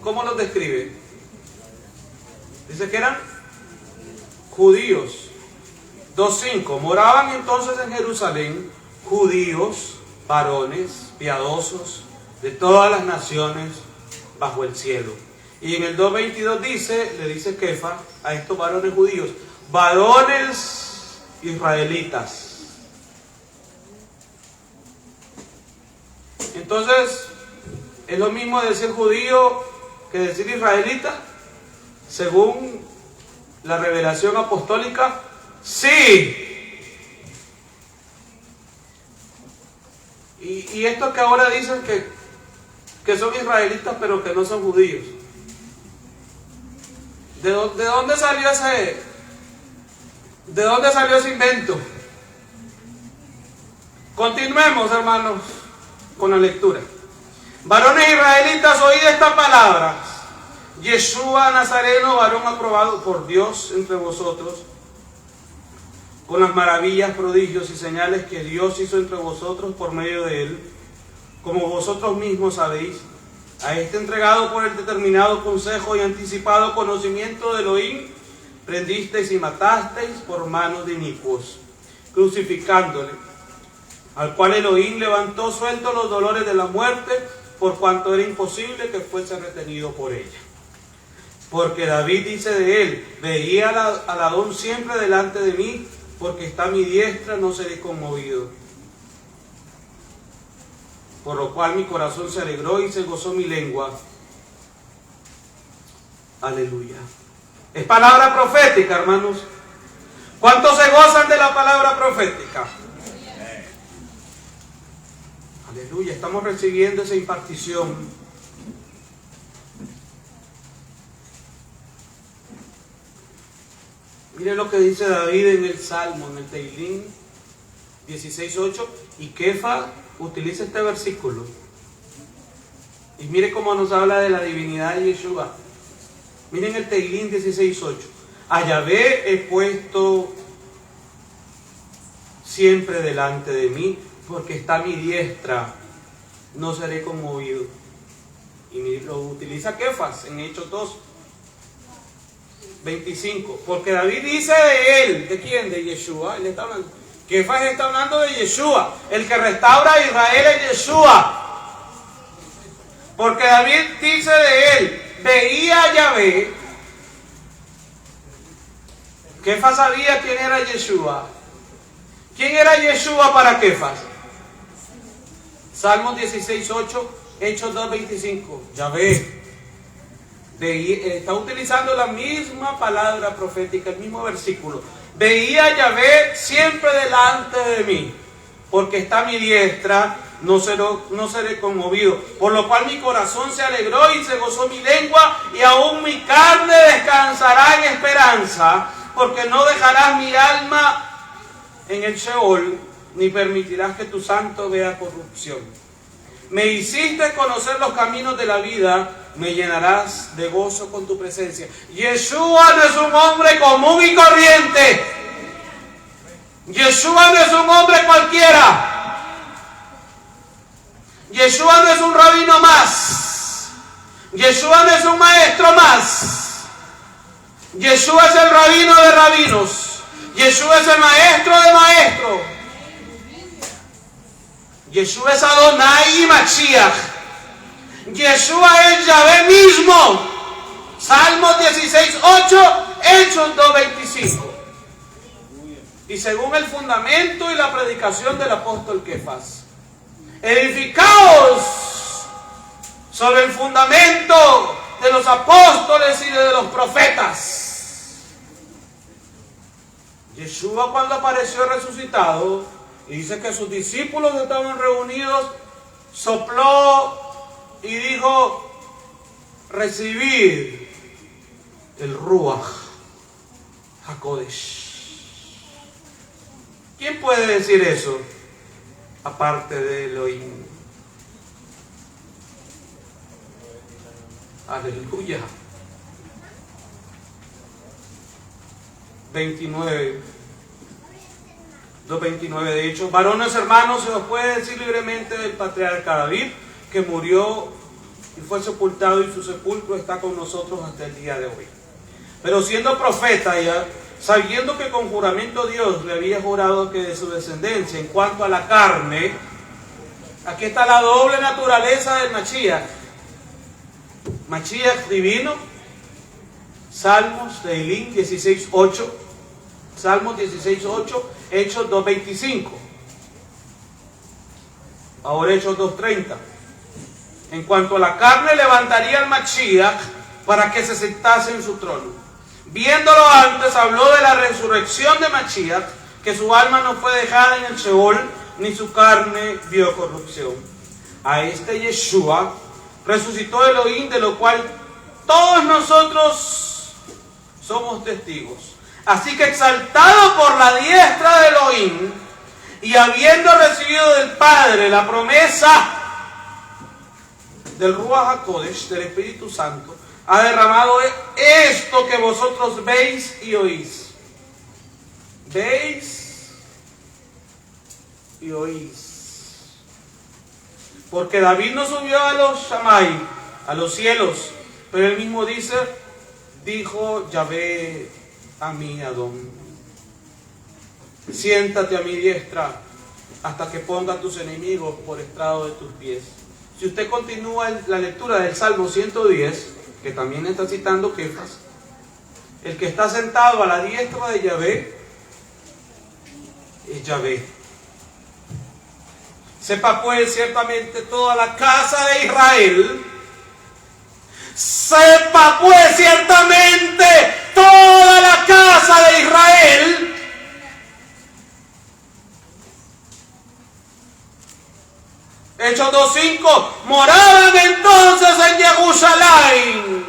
¿Cómo los describe? Dice que eran judíos. 2:5. Moraban entonces en Jerusalén judíos, varones, piadosos, de todas las naciones bajo el cielo. Y en el 2:22 dice, le dice Kefa a estos varones judíos, varones israelitas. Entonces, ¿es lo mismo decir judío que decir israelita? Según la revelación apostólica, sí. Y esto que ahora dicen que que son israelitas pero que no son judíos. ¿De dónde salió ese invento? Continuemos, hermanos, con la lectura. Varones israelitas, oíd estas palabras. Yeshua Nazareno, varón aprobado por Dios entre vosotros, con las maravillas, prodigios y señales que Dios hizo entre vosotros por medio de él, como vosotros mismos sabéis, a este entregado por el determinado consejo y anticipado conocimiento de Elohim, prendisteis y matasteis por manos de inicuos, crucificándole, al cual Elohim levantó suelto los dolores de la muerte, por cuanto era imposible que fuese retenido por ella. Porque David dice de él, veía al Adón siempre delante de mí, porque está a mi diestra, no seré conmovido. Por lo cual mi corazón se alegró y se gozó mi lengua. Aleluya. Es palabra profética, hermanos. ¿Cuántos se gozan de la palabra profética? Aleluya, estamos recibiendo esa impartición. Mire lo que dice David en el Salmo, en el Teilín 16:8, y Kefa utiliza este versículo. Y mire cómo nos habla de la divinidad de Yeshua. Miren el Teilín 16:8. A Yahvé he puesto siempre delante de mí, porque está a mi diestra, no seré conmovido. Y lo utiliza Kefas en Hechos 2:25. Porque David dice de él, ¿de quién? De Yeshua. Él está hablando. Kefas está hablando de Yeshua. El que restaura a Israel es Yeshua. Porque David dice de él, veía a Yahvé. Kefas sabía quién era Yeshua. ¿Quién era Yeshua para Kefas? Salmos 16:8, Hechos 2:25. Yahvé. Está utilizando la misma palabra profética, el mismo versículo. Veía a Yahvé siempre delante de mí, porque está a mi diestra, no seré conmovido. Por lo cual mi corazón se alegró y se gozó mi lengua, y aún mi carne descansará en esperanza, porque no dejarás mi alma en el Sheol, ni permitirás que tu santo vea corrupción. Me hiciste conocer los caminos de la vida, me llenarás de gozo con tu presencia. Yeshua no es un hombre común y corriente. Yeshua no es un hombre cualquiera. Yeshua no es un rabino más. Yeshua no es un maestro más. Yeshua es el rabino de rabinos. Yeshua es el maestro de maestros. Yeshua es Adonai y Mashiach. Yeshua es Yahvé mismo. Salmos 16:8, Hechos 2:25. Y según el fundamento y la predicación del apóstol Kefas, edificaos sobre el fundamento de los apóstoles y de los profetas. Yeshua, cuando apareció resucitado, y dice que sus discípulos estaban reunidos, sopló y dijo, recibid el Ruach HaKodesh. ¿Quién puede decir eso? Aparte de Elohim. Aleluya. 2:29 de hecho, varones hermanos, se os puede decir libremente del patriarca David, que murió y fue sepultado, y su sepulcro está con nosotros hasta el día de hoy. Pero siendo profeta ya, sabiendo que con juramento Dios le había jurado que de su descendencia, en cuanto a la carne, aquí está la doble naturaleza del Mashiach. Mashiach divino, Salmos, Teilín 16:8, Salmos 16:8, Hechos 2:25. Ahora Hechos 2:30. En cuanto a la carne, levantaría al Mashiach para que se sentase en su trono. Viéndolo antes, habló de la resurrección de Mashiach, que su alma no fue dejada en el Sheol, ni su carne vio corrupción. A este Yeshua resucitó Elohim, de lo cual todos nosotros somos testigos. Así que exaltado por la diestra de Elohim, y habiendo recibido del Padre la promesa del Ruach HaKodesh, del Espíritu Santo, ha derramado esto que vosotros veis y oís. Veis y oís. Porque David no subió a los Shamay, a los cielos, pero él mismo dice, dijo Yahvé a mí, Adón, siéntate a mi diestra hasta que ponga tus enemigos por estrado de tus pies. Si usted continúa la lectura del Salmo 110, que también está citando Kefas, el que está sentado a la diestra de Yahvé es Yahvé. Sepa pues ciertamente toda la casa de Israel, sepa pues ciertamente toda la casa de Israel, Hechos 2:5, moraban entonces en Jerusalén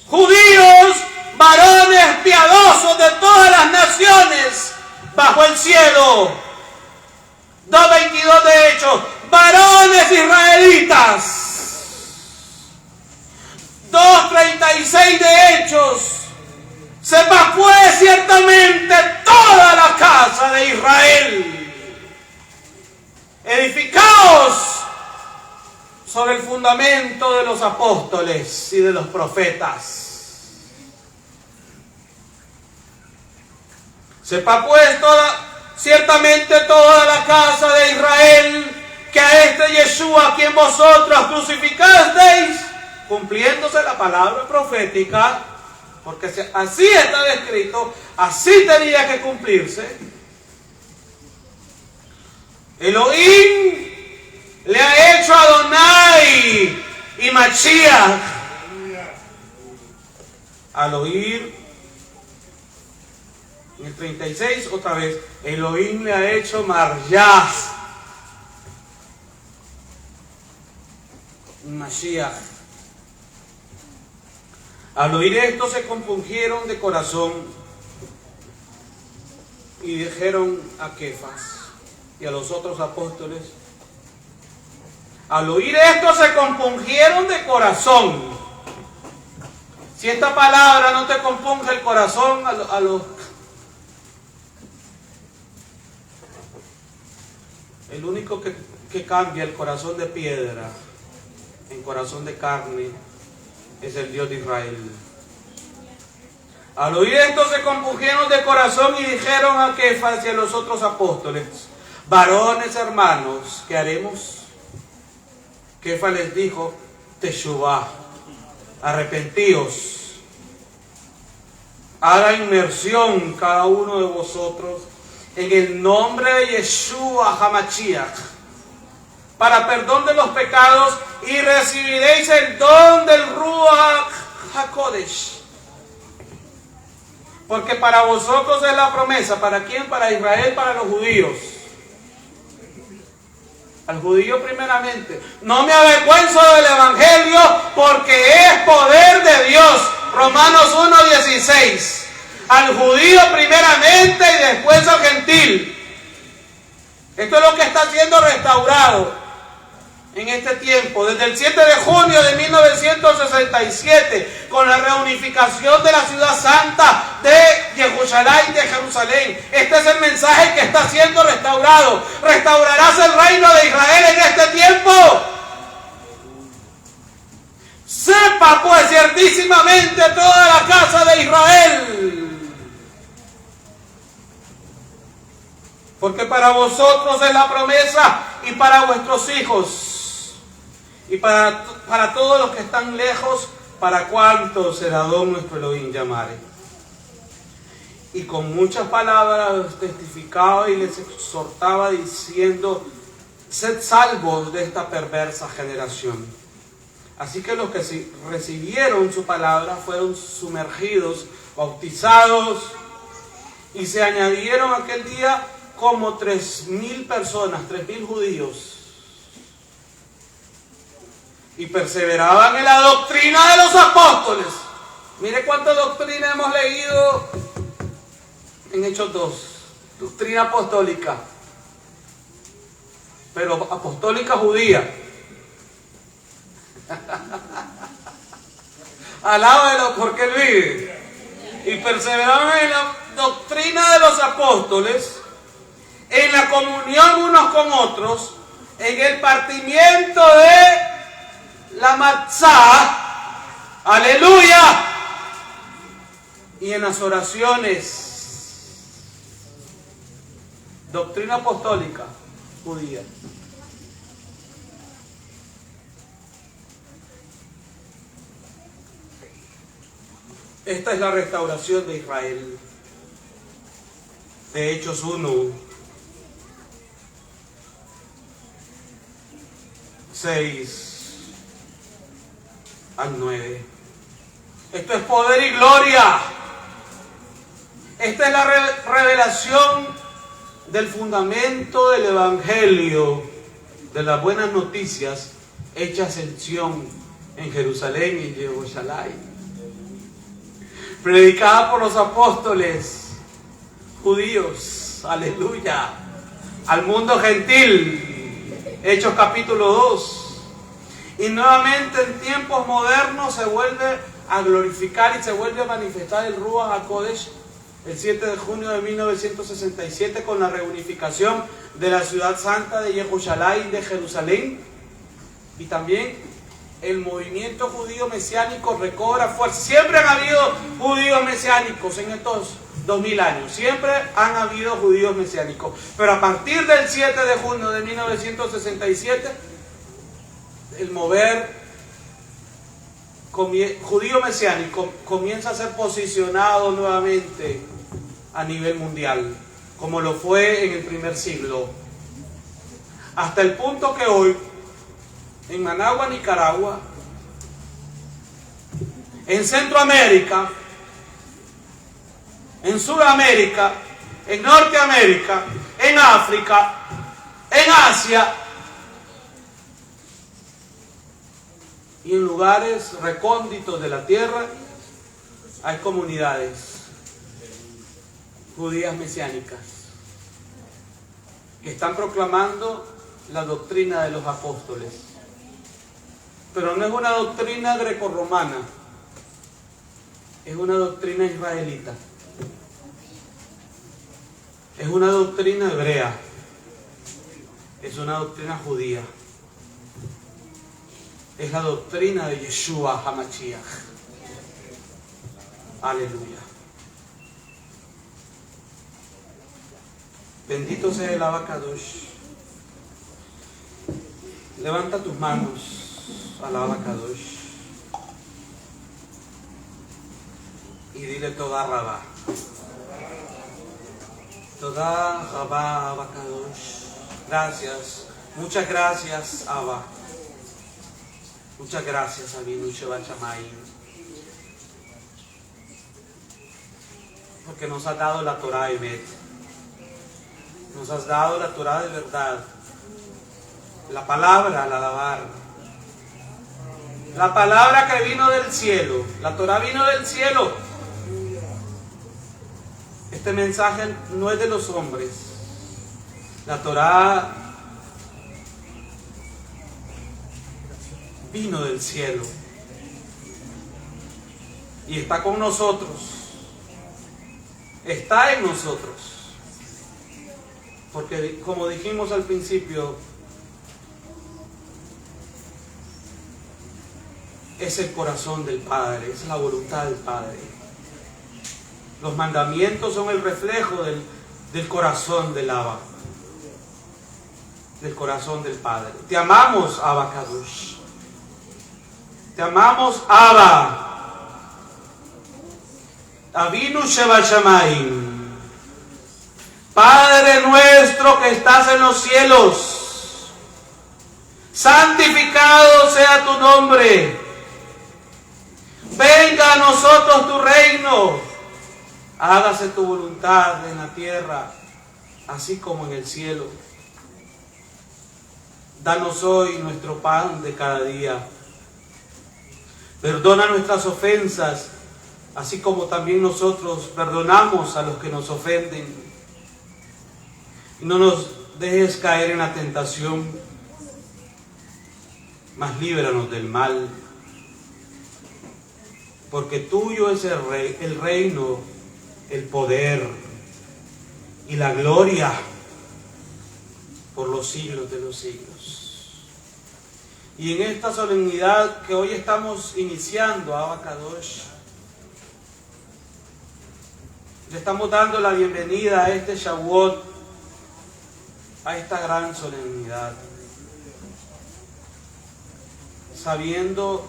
judíos, varones piadosos de todas las naciones bajo el cielo. 2:22 de Hechos, varones israelitas. 2:36 de Hechos, sepa pues ciertamente toda la casa de Israel. Edificaos sobre el fundamento de los apóstoles y de los profetas. Sepa pues ciertamente toda la casa de Israel que a este Yeshua, a quien vosotros crucificasteis, cumpliéndose la palabra profética, porque así está descrito, así tenía que cumplirse, Elohim le ha hecho a Adonai y Mashiach. Al oír, en el 36 otra vez, Elohim le ha hecho Marjah y Mashiach. Al oír esto se compungieron de corazón y dijeron a Kefas y a los otros apóstoles. Al oír esto se compungieron de corazón. Si esta palabra no te compunge el corazón, el único que cambia el corazón de piedra en corazón de carne es el Dios de Israel. Al oír esto se compungieron de corazón y dijeron a Kefas y a los otros apóstoles, varones hermanos, ¿qué haremos? Kefas les dijo, Teshuvah, arrepentíos, haga inmersión cada uno de vosotros en el nombre de Yeshua HaMashiach, para perdón de los pecados, y recibiréis el don del Ruach HaKodesh. Porque para vosotros es la promesa. ¿Para quién? Para Israel, para los judíos. Al judío primeramente. No me avergüenzo del evangelio porque es poder de Dios. Romanos 1:16. Al judío primeramente y después al gentil. Esto es lo que está siendo restaurado en este tiempo, desde el 7 de junio de 1967, con la reunificación de la ciudad santa de Jerusalén. Este es el mensaje que está siendo restaurado. ¿Restaurarás el reino de Israel en este tiempo? Sepa pues ciertísimamente toda la casa de Israel, porque para vosotros es la promesa, y para vuestros hijos, y para todos los que están lejos, para cuantos el Adón nuestro Elohim llamare. Y con muchas palabras testificaba y les exhortaba diciendo, sed salvos de esta perversa generación. Así que los que recibieron su palabra fueron sumergidos, bautizados, y se añadieron aquel día como 3,000 personas, 3,000 judíos. y perseveraban en la doctrina de los apóstoles. Mire cuánta doctrina hemos leído en Hechos 2, doctrina apostólica, pero apostólica judía. Alábalo porque él vive. Y perseveraban en la doctrina de los apóstoles, en la comunión unos con otros, en el partimiento de la matzá, aleluya, y en las oraciones. Doctrina apostólica judía. Esta es la restauración de Israel. De Hechos 1, 6 al 9. Esto es poder y gloria. Esta es la revelación del fundamento del Evangelio, de las buenas noticias hecha ascensión en Jerusalén y en Jerusalén, predicada por los apóstoles judíos, aleluya, al mundo gentil, Hechos capítulo 2. Y nuevamente en tiempos modernos se vuelve a glorificar y se vuelve a manifestar el Ruach HaKodesh el 7 de junio de 1967 con la reunificación de la ciudad santa de Jerusalén, de Jerusalén, y también el movimiento judío mesiánico recobra fuerza. Siempre han habido judíos mesiánicos en estos 2000 años, siempre han habido judíos mesiánicos, pero a partir del 7 de junio de 1967 el mover judío mesiánico comienza a ser posicionado nuevamente a nivel mundial, como lo fue en el primer siglo, hasta el punto que hoy en Managua, Nicaragua, en Centroamérica, en Sudamérica, en Norteamérica, en África, en Asia y en lugares recónditos de la tierra hay comunidades judías mesiánicas que están proclamando la doctrina de los apóstoles. Pero no es una doctrina grecorromana, es una doctrina israelita, es una doctrina hebrea, es una doctrina judía, es la doctrina de Yeshua HaMashiach. Aleluya. Bendito sea el Abacadosh. Levanta tus manos al Abacadosh y dile toda Rabá. Toda Rabá Abacadosh. Gracias. Muchas gracias, Abba. Muchas gracias, Abinu Shevat Shamayim, porque nos has dado la Torah Emet, nos has dado la Torah de verdad, la palabra al alabar, la palabra que vino del cielo, la Torah vino del cielo. Este mensaje no es de los hombres, la Torah vino del cielo y está con nosotros, está en nosotros, porque como dijimos al principio, es el corazón del Padre, es la voluntad del Padre. Los mandamientos son el reflejo del corazón del Abba, del corazón del Padre. Te amamos, Abba Kadosh. Te amamos, Abba. Avinu Shevat Shamayim. Padre nuestro que estás en los cielos, santificado sea tu nombre. Venga a nosotros tu reino. Hágase tu voluntad en la tierra, así como en el cielo. Danos hoy nuestro pan de cada día. Perdona nuestras ofensas, así como también nosotros perdonamos a los que nos ofenden. Y no nos dejes caer en la tentación, mas líbranos del mal. Porque tuyo es el reino, el poder y la gloria por los siglos de los siglos. Y en esta solemnidad que hoy estamos iniciando, Abba Kadosh, le estamos dando la bienvenida a este Shavuot, a esta gran solemnidad, sabiendo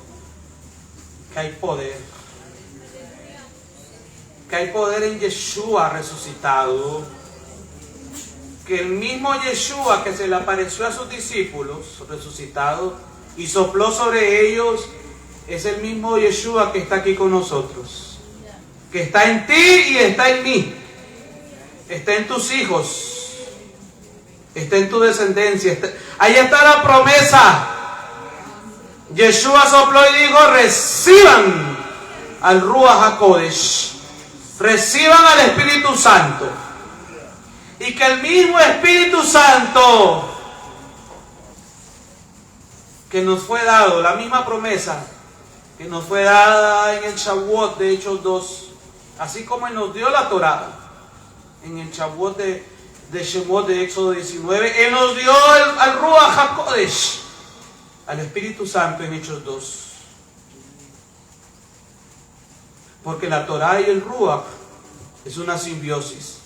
que hay poder en Yeshua resucitado, que el mismo Yeshua que se le apareció a sus discípulos resucitado y sopló sobre ellos, es el mismo Yeshua que está aquí con nosotros, que está en ti y está en mí, está en tus hijos, está en tu descendencia. Ahí está la promesa. Yeshua sopló y dijo: reciban al Ruach HaKodesh, reciban al Espíritu Santo. Y que el mismo Espíritu Santo que nos fue dado, la misma promesa que nos fue dada en el Shavuot de Hechos 2, así como Él nos dio la Torá en el Shavuot de Shemot de Éxodo 19, Él nos dio al Ruach HaKodesh, al Espíritu Santo en Hechos 2. Porque la Torá y el Ruach es una simbiosis.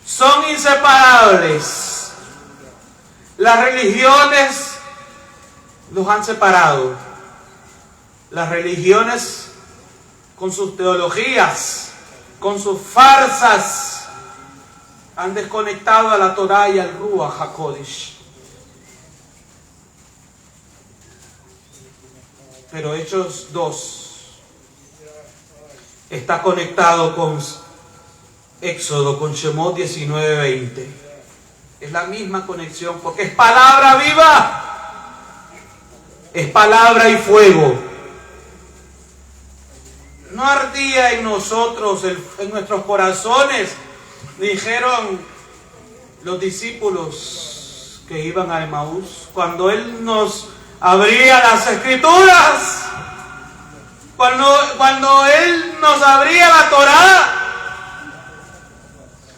Son inseparables. Las religiones los han separado. Las religiones con sus teologías, con sus farsas, han desconectado a la Torá y al Ruach HaKodesh. Pero Hechos 2 está conectado con Éxodo, con Shemot 19:20. Es la misma conexión, porque es palabra viva, es palabra y fuego. No ardía en nosotros, en nuestros corazones, dijeron los discípulos que iban a Emaús, cuando Él nos abría las Escrituras, cuando Él nos abría la Torá,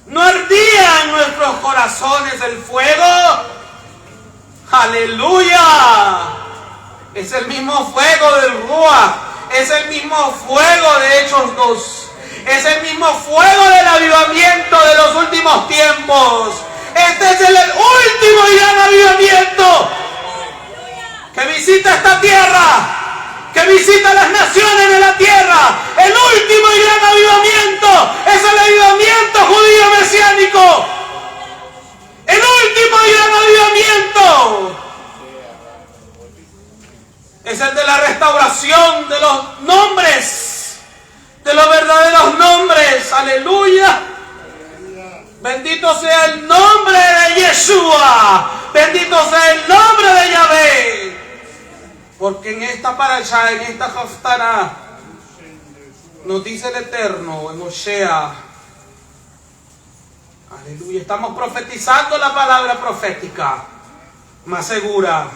¿no ardía en nuestros corazones el fuego? ¡Aleluya! Es el mismo fuego del Ruach, es el mismo fuego de Hechos 2, es el mismo fuego del avivamiento de los últimos tiempos. Este es el último y gran avivamiento que visita esta tierra, que visita las naciones de la tierra. El último y gran avivamiento es el avivamiento judío mesiánico. El último y gran avivamiento es el de la restauración de los nombres, de los verdaderos nombres. Aleluya. Bendito sea el nombre de Yeshua, bendito sea el nombre de Yahvé. Porque en esta parashá, en esta haftará, nos dice el Eterno en Osea, aleluya, estamos profetizando la palabra profética más segura.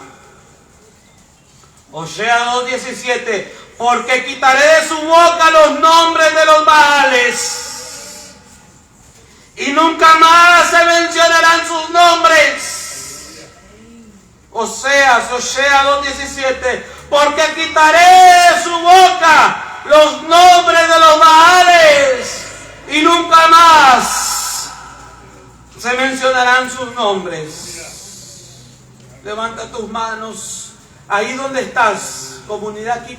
Osea 2:17, porque quitaré de su boca los nombres de los Baales y nunca más se mencionarán sus nombres. Osea 2:17, porque quitaré de su boca los nombres de los Baales y nunca más se mencionarán sus nombres. Levanta tus manos ahí donde estás, comunidad aquí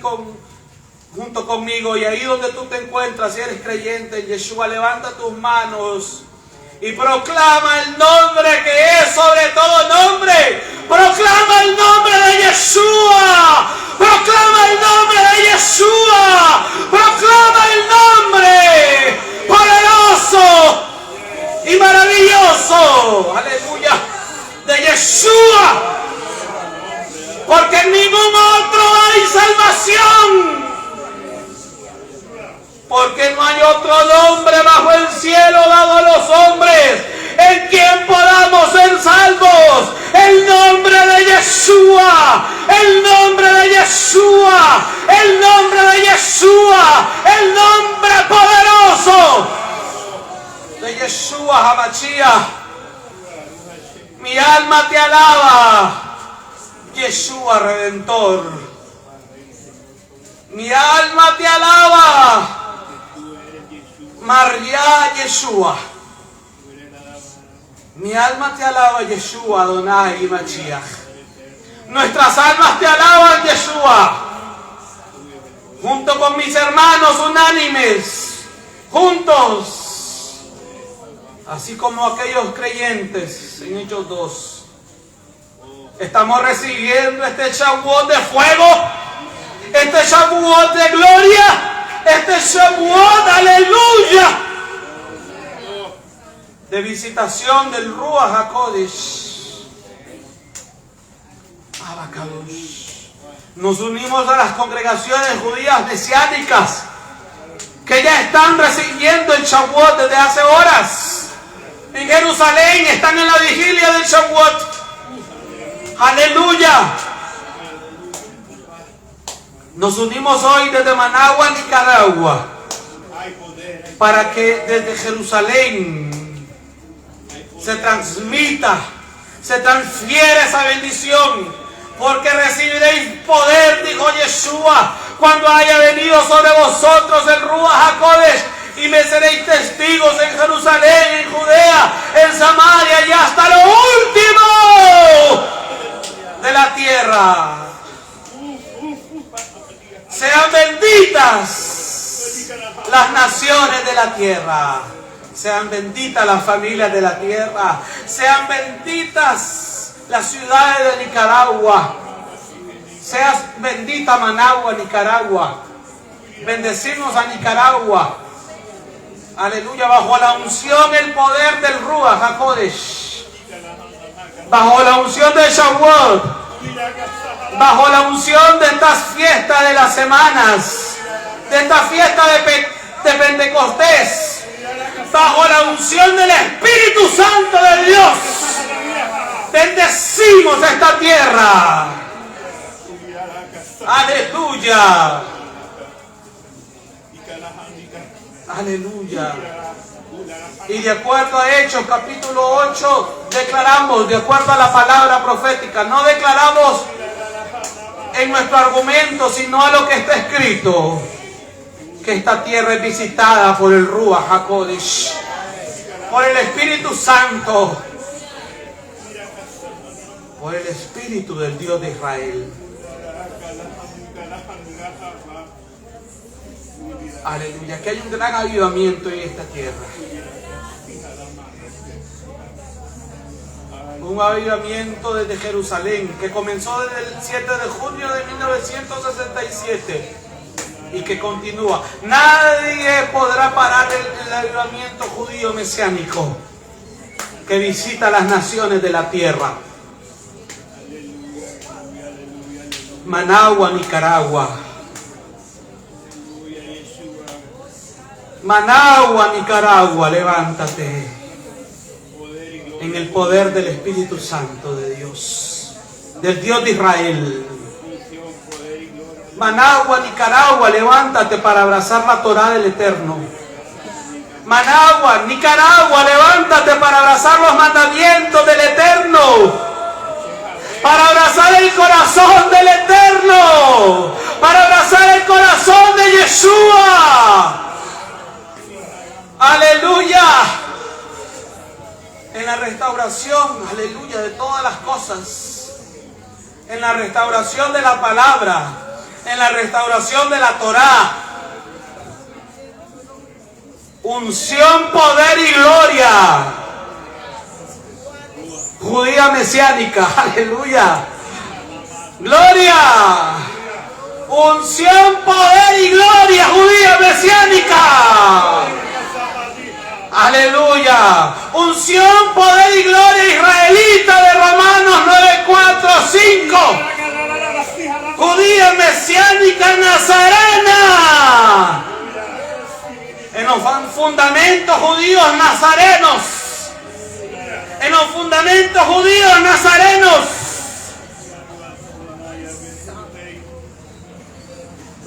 junto conmigo, y ahí donde tú te encuentras, si eres creyente en Yeshua, levanta tus manos y proclama el nombre que es sobre todo nombre. Proclama el nombre de Yeshua. Proclama el nombre de Yeshua. Proclama el nombre poderoso y maravilloso, aleluya, de Yeshua. Porque en ningún otro hay salvación. Porque no hay otro nombre bajo el cielo dado a los hombres en quien podamos ser salvos. El nombre de Yeshua, el nombre de Yeshua, el nombre de Yeshua, el nombre poderoso de Yeshua HaMashiach. Mi alma te alaba, Yeshua Redentor. Mi alma te alaba, María Yeshua. Mi alma te alaba, Yeshua, Adonai y Mashiach. Nuestras almas te alaban, Yeshua. Junto con mis hermanos unánimes, juntos, así como aquellos creyentes en Hechos 2, estamos recibiendo este Shavuot de fuego, este Shavuot de gloria, este Shavuot, aleluya, de visitación del Ruach HaKodesh. Abacadosh. Nos unimos a las congregaciones judías mesiánicas que ya están recibiendo el Shavuot desde hace horas. En Jerusalén están en la vigilia del Shavuot. Aleluya. Nos unimos hoy desde Managua, Nicaragua, para que desde Jerusalén se transmita, se transfiera esa bendición, porque recibiréis poder, dijo Yeshua, cuando haya venido sobre vosotros el Ruach HaKodesh, y me seréis testigos en Jerusalén, en Judea, en Samaria y hasta lo último de la tierra. Sean benditas las naciones de la tierra. Sean benditas las familias de la tierra. Sean benditas las ciudades de Nicaragua. Seas bendita Managua, Nicaragua. Bendecimos a Nicaragua. Aleluya. Bajo la unción, el poder del Ruach HaKodesh. Bajo la unción de Shavuot. Bajo la unción de estas fiestas de las semanas. De esta fiesta de Pentecostés. Bajo la unción del Espíritu Santo de Dios, bendecimos esta tierra. Aleluya. Aleluya. Y de acuerdo a Hechos capítulo 8, declaramos, de acuerdo a la palabra profética, no declaramos en nuestro argumento, sino a lo que está escrito, que esta tierra es visitada por el Ruach HaKodesh, por el Espíritu Santo, por el Espíritu del Dios de Israel. Aleluya, que hay un gran avivamiento en esta tierra. Un avivamiento desde Jerusalén, que comenzó desde el 7 de junio de 1967. Y que continúa. Nadie podrá parar el avivamiento judío mesiánico que visita las naciones de la tierra. Managua, Nicaragua. Managua, Nicaragua, levántate en el poder del Espíritu Santo de Dios, del Dios de Israel. Managua, Nicaragua, levántate para abrazar la Torá del Eterno. Managua, Nicaragua, levántate para abrazar los mandamientos del Eterno. Para abrazar el corazón del Eterno. Para abrazar el corazón de Yeshua. Aleluya. En la restauración, aleluya, de todas las cosas. En la restauración de la palabra. En la restauración de la Torá. Unción, poder y gloria. Judía mesiánica, aleluya. Gloria. Unción, poder y gloria, judía mesiánica. Aleluya. Unción, poder y gloria israelita de Romanos 9:4-5. Judía mesiánica. fundamentos judíos nazarenos. En los fundamentos judíos nazarenos.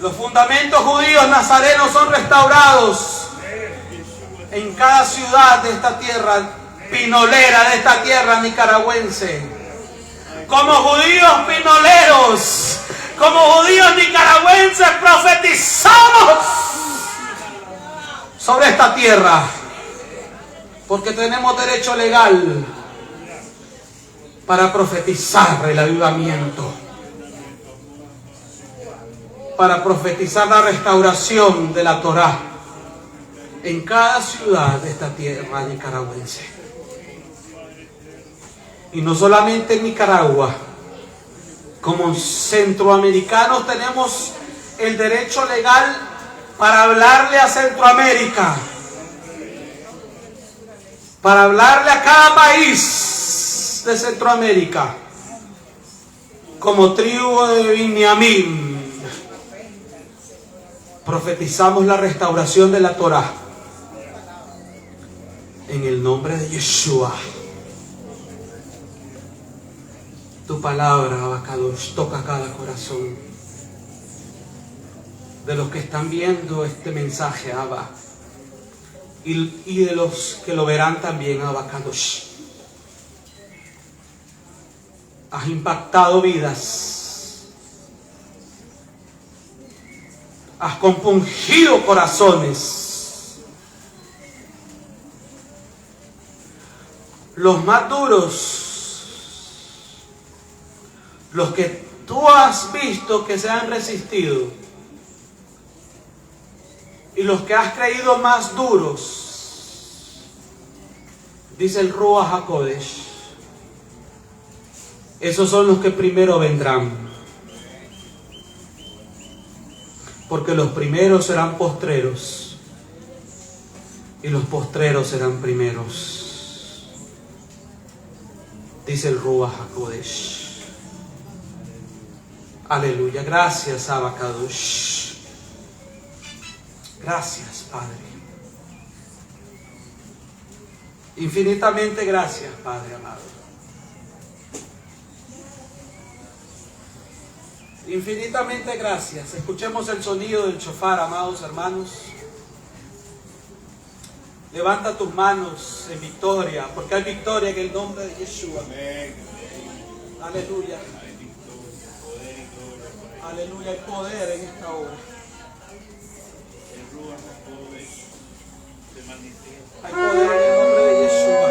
Los fundamentos judíos nazarenos son restaurados en cada ciudad de esta tierra pinolera, de esta tierra nicaragüense. Como judíos pinoleros, como judíos nicaragüenses, profetizamos sobre esta tierra, porque tenemos derecho legal para profetizar el avivamiento, para profetizar la restauración de la Torá en cada ciudad de esta tierra nicaragüense. Y no solamente en Nicaragua, como centroamericanos tenemos el derecho legal para hablarle a Centroamérica, para hablarle a cada país de Centroamérica, como tribu de Binyamin. Profetizamos la restauración de la Torá en el nombre de Yeshua. Tu palabra, Abacadosh, toca cada corazón de los que están viendo este mensaje, Abba, y de los que lo verán también, Abacadosh. Has impactado vidas, has compungido corazones. Los más duros, los que tú has visto que se han resistido, y los que has creído más duros, dice el Ruach HaKodesh, esos son los que primero vendrán, porque los primeros serán postreros y los postreros serán primeros, dice el Ruach HaKodesh. Aleluya. Gracias, Abacadosh. Gracias, Padre. Infinitamente gracias, Padre amado. Infinitamente gracias. Escuchemos el sonido del shofar, amados hermanos. Levanta tus manos en victoria, porque hay victoria en el nombre de Yeshua. Aleluya. Aleluya, hay poder en esta hora. Hay poder en el nombre de Yeshua.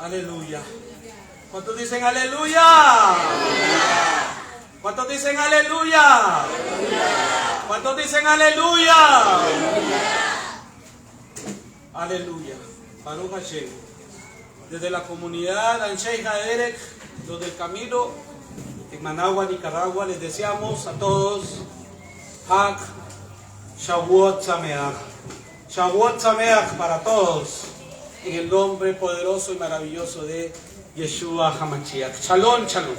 Aleluya. ¿Cuántos dicen aleluya? ¿Cuántos dicen aleluya? ¿Cuántos dicen aleluya? Aleluya. Baruch Hashem. Desde la comunidad Anshay Haderek, los del camino, en Managua, Nicaragua, les deseamos a todos Hag Shavuot Sameach. Shavuot Sameach para todos, en el nombre poderoso y maravilloso de Yeshua HaMashiach. Shalom, shalom.